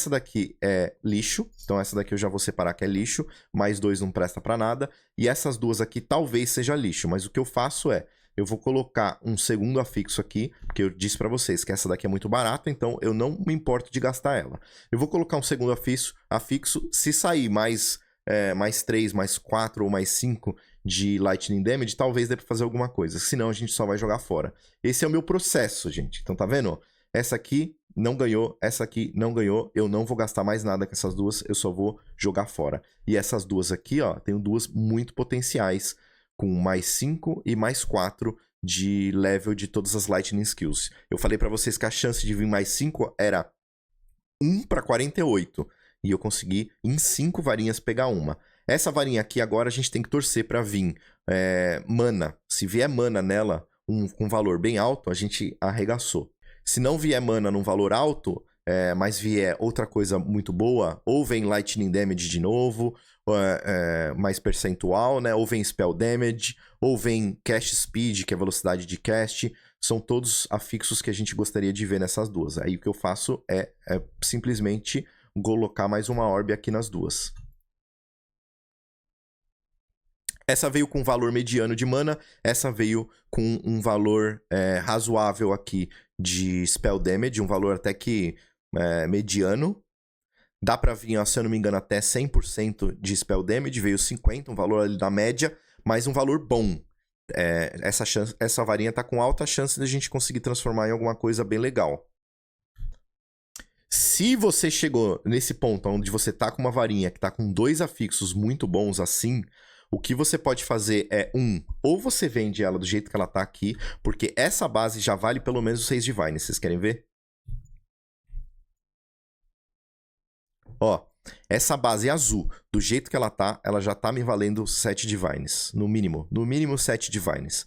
daqui é lixo, então essa daqui eu já vou separar que é lixo, mais 2 não presta pra nada, e essas duas aqui talvez seja lixo, mas o que eu faço é, eu vou colocar um segundo afixo aqui, porque eu disse pra vocês que essa daqui é muito barata, então eu não me importo de gastar ela. Eu vou colocar um segundo afixo, se sair mais 3, mais 4 ou mais 5 de Lightning Damage, talvez dê pra fazer alguma coisa, senão a gente só vai jogar fora. Esse é o meu processo, gente, então tá vendo? Essa aqui não ganhou, essa aqui não ganhou, eu não vou gastar mais nada com essas duas, eu só vou jogar fora. E essas duas aqui, ó, tenho duas muito potenciais, com mais 5 e mais 4 de level de todas as Lightning Skills. Eu falei pra vocês que a chance de vir mais 5 era 1 para 48, e eu consegui em 5 varinhas pegar uma. Essa varinha aqui agora a gente tem que torcer pra vir mana. Se vier mana nela, com valor bem alto, a gente arregaçou. Se não vier mana num valor alto, mas vier outra coisa muito boa, ou vem Lightning Damage de novo, mais percentual, né? Ou vem Spell Damage, ou vem Cast Speed, que é velocidade de cast. São todos afixos que a gente gostaria de ver nessas duas. Aí o que eu faço é simplesmente colocar mais uma orbe aqui nas duas. Essa veio com valor mediano de mana, essa veio com um valor razoável aqui de Spell Damage, um valor até que mediano. Dá pra vir, ó, se eu não me engano, até 100% de Spell Damage, veio 50%, um valor ali da média, mas um valor bom. Essa varinha tá com alta chance de a gente conseguir transformar em alguma coisa bem legal. Se você chegou nesse ponto onde você tá com uma varinha que tá com 2 afixos muito bons assim, o que você pode fazer é, ou você vende ela do jeito que ela tá aqui, porque essa base já vale pelo menos 6 Divine, vocês querem ver? Ó, essa base azul, do jeito que ela tá, ela já tá me valendo 7 Divines, no mínimo. No mínimo 7 Divines.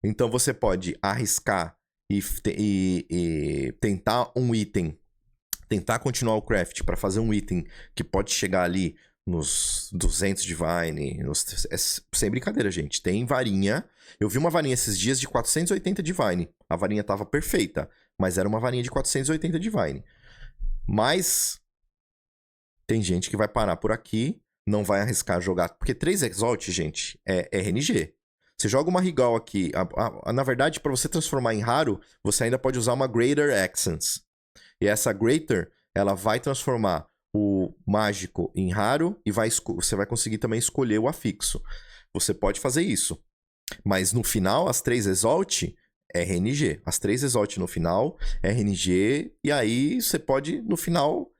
Então você pode arriscar e tentar um item, tentar continuar o craft para fazer um item que pode chegar ali nos 200 Divine, sem brincadeira, gente. Tem varinha. Eu vi uma varinha esses dias de 480 Divine. A varinha tava perfeita, mas era uma varinha de 480 Divine. Mas tem gente que vai parar por aqui, não vai arriscar jogar. Porque 3 Exalt, gente, é RNG. Você joga uma Regal aqui. Na verdade, para você transformar em raro, você ainda pode usar uma Greater Accents. E essa Greater, ela vai transformar o mágico em raro e você vai conseguir também escolher o afixo. Você pode fazer isso. Mas no final, as 3 Exalt é RNG. As 3 Exalt no final é RNG. E aí você pode, no final...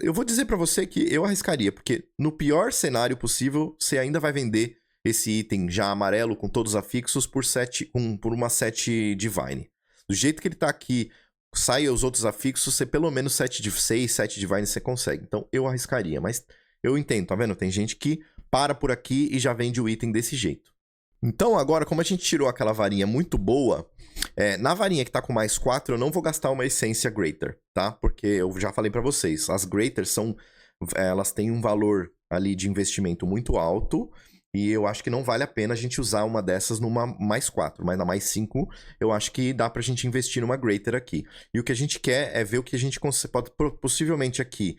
Eu vou dizer pra você que eu arriscaria. Porque no pior cenário possível, você ainda vai vender esse item já amarelo com todos os afixos por uma 7 Divine. Do jeito que ele tá aqui, sai os outros afixos, você pelo menos 6, 7 Divine você consegue. Então eu arriscaria, mas eu entendo, tá vendo? Tem gente que para por aqui e já vende o item desse jeito. Então agora, como a gente tirou aquela varinha muito boa, na varinha que tá com mais 4, eu não vou gastar uma essência Greater, tá? Porque eu já falei pra vocês, as Greaters elas têm um valor ali de investimento muito alto, e eu acho que não vale a pena a gente usar uma dessas numa mais 4, mas na mais 5 eu acho que dá pra gente investir numa Greater aqui. E o que a gente quer é ver o que a gente pode possivelmente aqui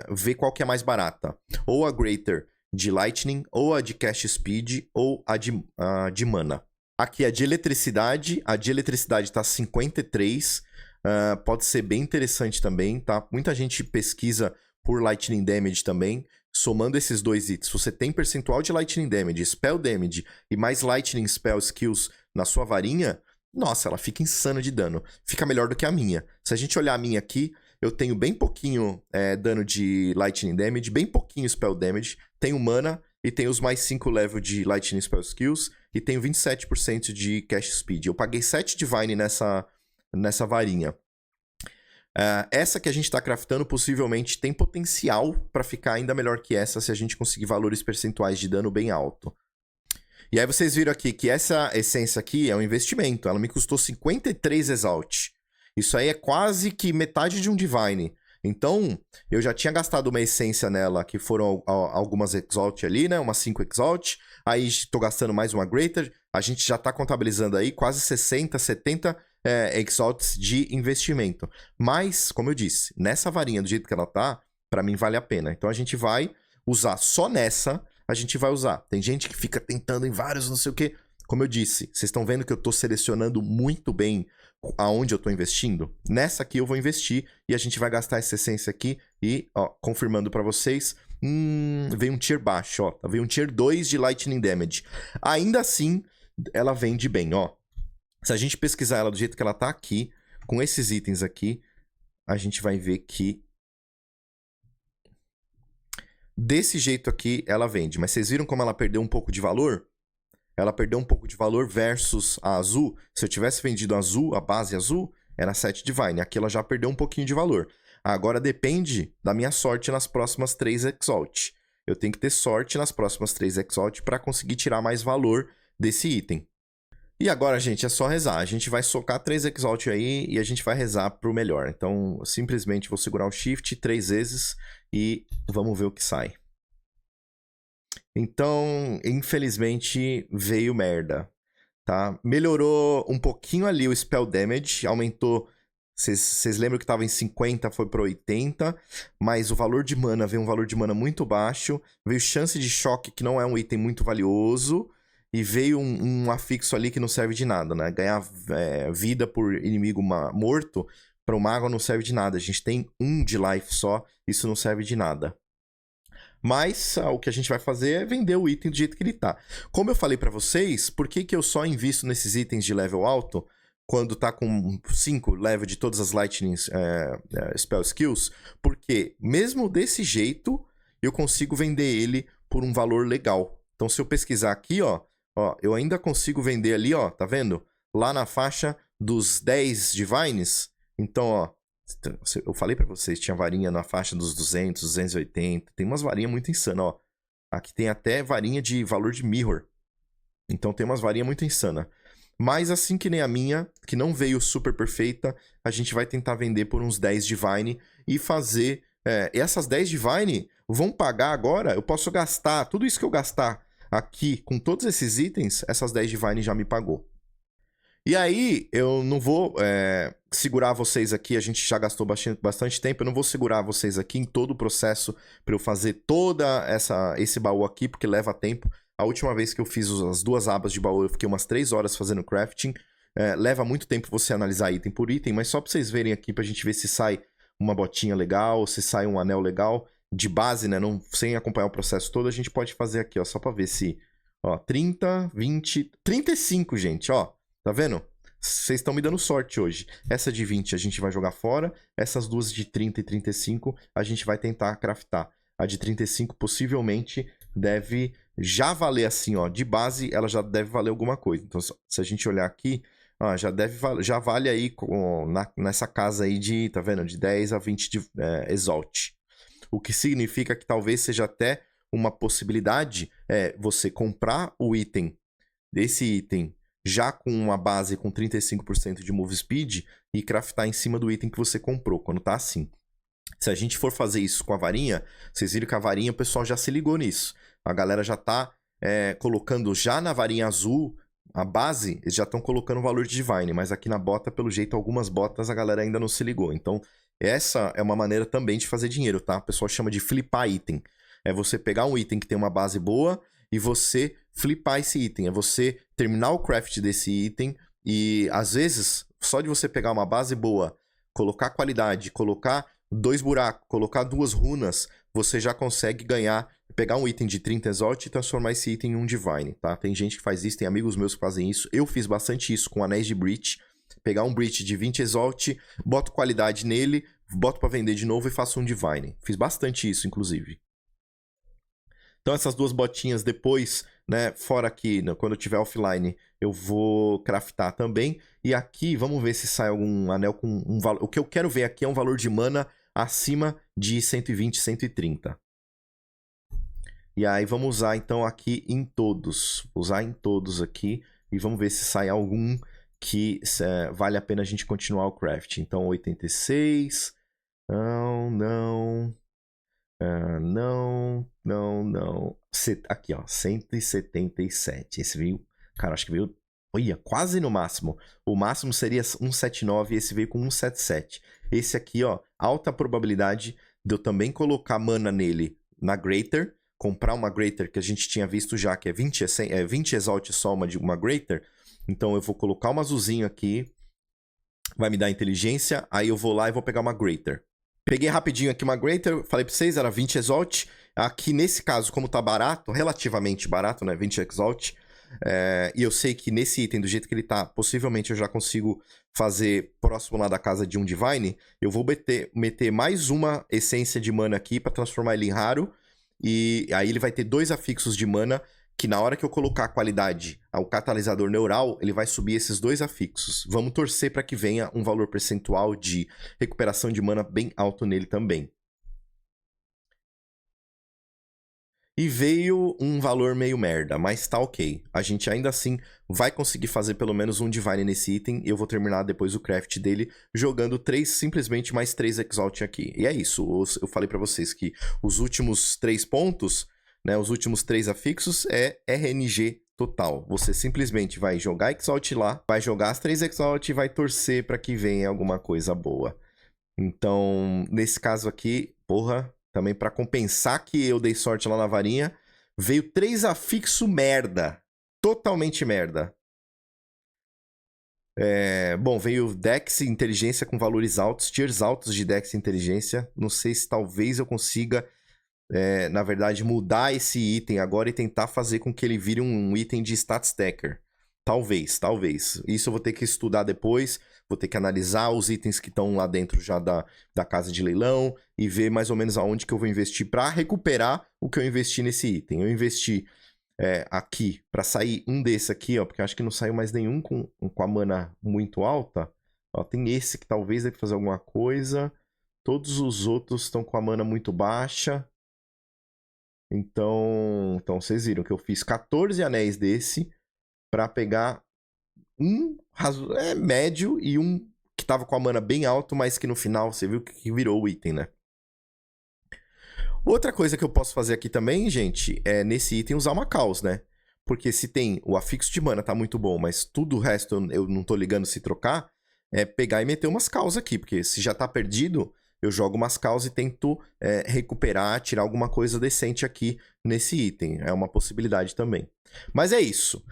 ver qual que é mais barata. Ou a Greater de Lightning, ou a de Cast Speed, ou a de Mana. Aqui a de eletricidade tá 53, pode ser bem interessante também, tá? Muita gente pesquisa por Lightning Damage também. Somando esses dois itens, você tem percentual de Lightning Damage, Spell Damage e mais Lightning Spell Skills na sua varinha, nossa, ela fica insana de dano. Fica melhor do que a minha. Se a gente olhar a minha aqui, eu tenho bem pouquinho dano de Lightning Damage, bem pouquinho Spell Damage, tenho Mana e tenho os mais 5 level de Lightning Spell Skills e tenho 27% de Cast Speed. Eu paguei 7 Divine nessa varinha. Essa que a gente está craftando possivelmente tem potencial para ficar ainda melhor que essa se a gente conseguir valores percentuais de dano bem alto. E aí vocês viram aqui que essa essência aqui é um investimento. Ela me custou 53 Exalt. Isso aí é quase que metade de um Divine. Então, eu já tinha gastado uma essência nela, que foram algumas Exalt ali, né? Umas 5 Exalt. Aí estou gastando mais uma Greater. A gente já está contabilizando aí quase 60, 70 Exalts de investimento. Mas, como eu disse, nessa varinha do jeito que ela tá, pra mim vale a pena. Então a gente vai usar só nessa, a gente vai usar. Tem gente que fica tentando em vários, não sei o que. Como eu disse, vocês estão vendo que eu tô selecionando muito bem aonde eu tô investindo? Nessa aqui eu vou investir e a gente vai gastar essa essência aqui e, ó, confirmando pra vocês, veio um tier baixo, ó. Veio um tier 2 de Lightning Damage. Ainda assim, ela vende bem, ó. Se a gente pesquisar ela do jeito que ela tá aqui, com esses itens aqui, a gente vai ver que desse jeito aqui ela vende. Mas vocês viram como ela perdeu um pouco de valor? Ela perdeu um pouco de valor versus a azul. Se eu tivesse vendido a azul, a base azul, era 7 Divine. Aqui ela já perdeu um pouquinho de valor. Agora depende da minha sorte nas próximas 3 Exalt. Eu tenho que ter sorte nas próximas 3 Exalt para conseguir tirar mais valor desse item. E agora, gente, é só rezar. A gente vai socar 3 Exalt aí e a gente vai rezar pro melhor. Então, simplesmente vou segurar o Shift 3 vezes e vamos ver o que sai. Então, infelizmente, veio merda, tá? Melhorou um pouquinho ali o Spell Damage, aumentou... Vocês lembram que estava em 50, foi para 80, mas o valor de mana veio um valor de mana muito baixo, veio chance de choque, que não é um item muito valioso, e veio um afixo ali que não serve de nada, né? Ganhar vida por inimigo morto, para o mago não serve de nada. A gente tem 1 de life só, isso não serve de nada. Mas o que a gente vai fazer é vender o item do jeito que ele tá. Como eu falei para vocês, por que eu só invisto nesses itens de level alto quando tá com 5 level de todas as Lightning Spell Skills? Porque mesmo desse jeito, eu consigo vender ele por um valor legal. Então se eu pesquisar aqui, ó, eu ainda consigo vender ali, ó, tá vendo? Lá na faixa dos 10 Divines. Então, ó, Eu falei pra vocês, tinha varinha na faixa dos 200, 280. Tem umas varinhas muito insanas, ó. Aqui tem até varinha de valor de mirror. Então tem umas varinhas muito insanas. Mas assim que nem a minha, que não veio super perfeita, a gente vai tentar vender por uns 10 Divine e fazer... essas 10 Divine vão pagar agora, eu posso gastar, tudo isso que eu gastar aqui com todos esses itens, essas 10 Divine já me pagou. E aí, eu não vou segurar vocês aqui, a gente já gastou bastante tempo, eu não vou segurar vocês aqui em todo o processo para eu fazer toda esse baú aqui, porque leva tempo. A última vez que eu fiz as 2 abas de baú, eu fiquei umas 3 horas fazendo crafting. Leva muito tempo você analisar item por item, mas só pra vocês verem aqui, pra gente ver se sai uma botinha legal, se sai um anel legal. De base, né, não, sem acompanhar o processo todo, a gente pode fazer aqui, ó, só pra ver se... Ó, 30, 20... 35, gente, ó. Tá vendo? Vocês estão me dando sorte hoje. Essa de 20 a gente vai jogar fora. Essas duas de 30 e 35 a gente vai tentar craftar. A de 35 possivelmente deve já valer assim, ó. De base, ela já deve valer alguma coisa. Então, se a gente olhar aqui, ó, já vale aí nessa casa aí de, tá vendo? De 10 a 20 de Exalt. O que significa que talvez seja até uma possibilidade você comprar o item, desse item, já com uma base com 35% de move speed e craftar em cima do item que você comprou, quando tá assim. Se a gente for fazer isso com a varinha, vocês viram que a varinha o pessoal já se ligou nisso. A galera já tá colocando já na varinha azul, a base, eles já estão colocando o valor de Divine, mas aqui na bota, pelo jeito, algumas botas a galera ainda não se ligou. Então, essa é uma maneira também de fazer dinheiro, tá? O pessoal chama de flipar item. É você pegar um item que tem uma base boa e você flipar esse item. É você terminar o craft desse item e, às vezes, só de você pegar uma base boa, colocar qualidade, colocar 2 buracos, colocar 2 runas, você já consegue pegar um item de 30 Exalt e transformar esse item em um Divine, tá? Tem gente que faz isso, tem amigos meus que fazem isso. Eu fiz bastante isso com anéis de Breach. Pegar um Breach de 20 Exalt, boto qualidade nele, boto pra vender de novo e faço um Divine. Fiz bastante isso, inclusive. Então essas 2 botinhas depois, né, fora aqui, quando eu tiver offline, eu vou craftar também. E aqui, vamos ver se sai algum anel com um valor... O que eu quero ver aqui é um valor de mana acima de 120, 130. E aí vamos usar então aqui em todos. Usar em todos aqui e vamos ver se sai algum que vale a pena a gente continuar o craft. Então 86... Não... Não. Aqui, ó, 177. Esse veio, cara, acho que veio, olha, quase no máximo. O máximo seria 179 e esse veio com 177. Esse aqui, ó, alta probabilidade de eu também colocar mana nele na Greater, comprar uma Greater que a gente tinha visto já, que é 20 Exalt só de uma Greater. Então eu vou colocar um azulzinho aqui, vai me dar inteligência, aí eu vou lá e vou pegar uma Greater. Peguei rapidinho aqui uma Greater, falei pra vocês, era 20 Exalt. Aqui nesse caso, como tá barato, relativamente barato, né, 20 Exalt. E eu sei que nesse item, do jeito que ele tá, possivelmente eu já consigo fazer próximo lá da casa de um Divine. Eu vou meter mais uma essência de mana aqui pra transformar ele em raro. E aí ele vai ter 2 afixos de mana, que na hora que eu colocar a qualidade ao catalisador neural, ele vai subir esses 2 afixos. Vamos torcer para que venha um valor percentual de recuperação de mana bem alto nele também. E veio um valor meio merda, mas tá ok. A gente ainda assim vai conseguir fazer pelo menos um Divine nesse item. E eu vou terminar depois o craft dele jogando simplesmente mais 3 Exalt aqui. E é isso, eu falei para vocês que os últimos 3 pontos... Né, os últimos 3 afixos é RNG total. Você simplesmente vai jogar Exalt lá, vai jogar as 3 Exalt e vai torcer para que venha alguma coisa boa. Então, nesse caso aqui, porra, também para compensar que eu dei sorte lá na varinha, veio 3 afixo merda. Totalmente merda. Bom, veio Dex e Inteligência com valores altos, tiers altos de Dex e Inteligência. Não sei se talvez eu consiga... na verdade, mudar esse item agora e tentar fazer com que ele vire um item de stat stacker. Talvez. Isso eu vou ter que estudar depois, vou ter que analisar os itens que estão lá dentro já da casa de leilão e ver mais ou menos aonde que eu vou investir para recuperar o que eu investi nesse item. Eu investi aqui para sair um desse aqui, ó, porque eu acho que não saiu mais nenhum com a mana muito alta. Ó, tem esse que talvez deve fazer alguma coisa. Todos os outros estão com a mana muito baixa. Então vocês viram que eu fiz 14 anéis desse pra pegar um médio e um que tava com a mana bem alto, mas que no final você viu que virou o item, né? Outra coisa que eu posso fazer aqui também, gente, é nesse item usar uma caos, né? Porque se tem o afixo de mana tá muito bom, mas tudo o resto eu não tô ligando se trocar, é pegar e meter umas caos aqui, porque se já tá perdido, eu jogo umas caos e tento recuperar, tirar alguma coisa decente aqui nesse item. É uma possibilidade também. Mas é isso.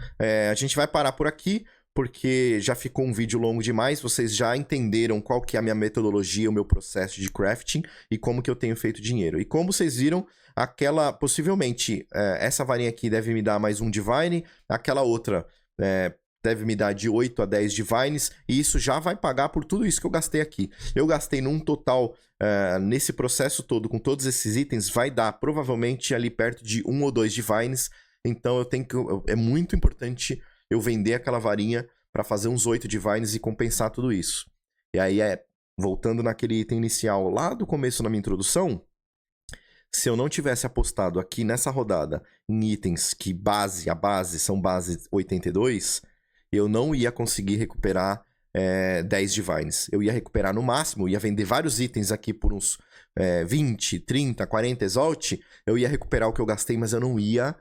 A gente vai parar por aqui, porque já ficou um vídeo longo demais. Vocês já entenderam qual que é a minha metodologia, o meu processo de crafting e como que eu tenho feito dinheiro. E como vocês viram, possivelmente, essa varinha aqui deve me dar mais um Divine, aquela outra deve me dar de 8 a 10 Divines, e isso já vai pagar por tudo isso que eu gastei aqui. Eu gastei num total, nesse processo todo, com todos esses itens, vai dar provavelmente ali perto de 1 ou 2 Divines, então é muito importante eu vender aquela varinha para fazer uns 8 Divines e compensar tudo isso. E aí, voltando naquele item inicial lá do começo na minha introdução, se eu não tivesse apostado aqui nessa rodada em itens que a base são base 82, eu não ia conseguir recuperar 10 Divines. Eu ia recuperar no máximo, ia vender vários itens aqui por uns 20, 30, 40 Exalt, eu ia recuperar o que eu gastei, mas eu não ia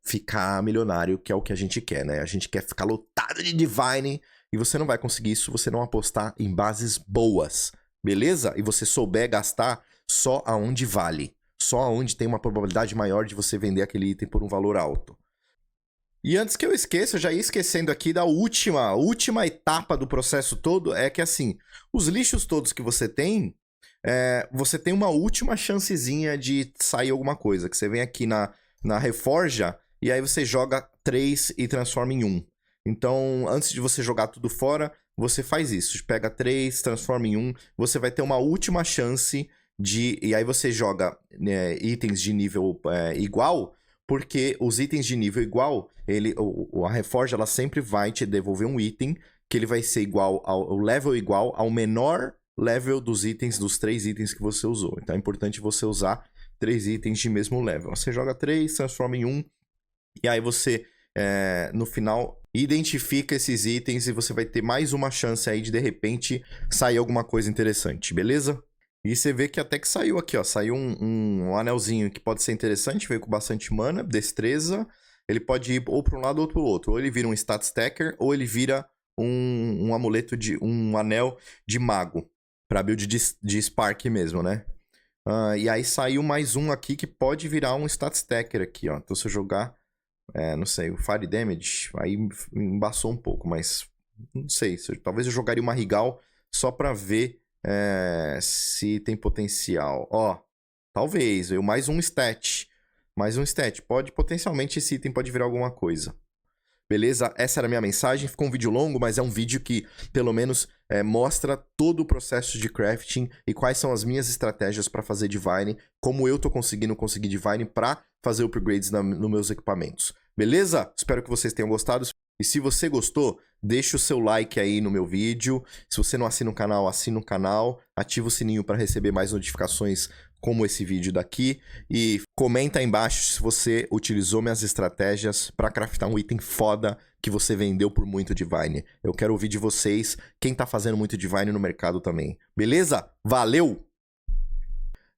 ficar milionário, que é o que a gente quer, né? A gente quer ficar lotado de Divine, e você não vai conseguir isso se você não apostar em bases boas, beleza? E você souber gastar só aonde vale, só aonde tem uma probabilidade maior de você vender aquele item por um valor alto. E antes que eu esqueça, eu já ia esquecendo aqui da última etapa do processo todo, é que assim, os lixos todos que você tem uma última chancezinha de sair alguma coisa, que você vem aqui na Reforja, e aí você joga 3 e transforma em 1. Então, antes de você jogar tudo fora, você faz isso. Pega 3, transforma em 1, você vai ter uma última chance e aí você joga itens de nível igual, porque os itens de nível igual, a Reforja ela sempre vai te devolver um item que ele vai ser igual ao level igual ao menor level dos 3 itens que você usou. Então é importante você usar 3 itens de mesmo level. Você joga 3, transforma em 1, e aí você, no final, identifica esses itens e você vai ter mais uma chance aí de repente, sair alguma coisa interessante, beleza? E você vê que até que saiu aqui, ó. Saiu um anelzinho que pode ser interessante, veio com bastante mana, destreza. Ele pode ir ou para um lado ou para o outro. Ou ele vira um stat stacker, ou ele vira um amuleto um anel de mago. Pra build de Spark mesmo, né? E aí saiu mais um aqui que pode virar um stat stacker aqui, ó. Então se eu jogar, não sei, o Fire Damage, aí embaçou um pouco, mas não sei. Talvez eu jogaria uma Rigal só pra ver se tem potencial. Ó, talvez, veio mais um stat. Mais um stat. Potencialmente esse item pode virar alguma coisa. Beleza? Essa era a minha mensagem. Ficou um vídeo longo, mas é um vídeo que, pelo menos, mostra todo o processo de crafting e quais são as minhas estratégias para fazer Divine, como eu tô conseguir Divine para fazer upgrades nos meus equipamentos. Beleza? Espero que vocês tenham gostado. E se você gostou, deixa o seu like aí no meu vídeo. Se você não assina o canal, assina o canal. Ativa o sininho para receber mais notificações como esse vídeo daqui. E comenta aí embaixo se você utilizou minhas estratégias para craftar um item foda que você vendeu por muito Divine. Eu quero ouvir de vocês quem tá fazendo muito Divine no mercado também. Beleza? Valeu!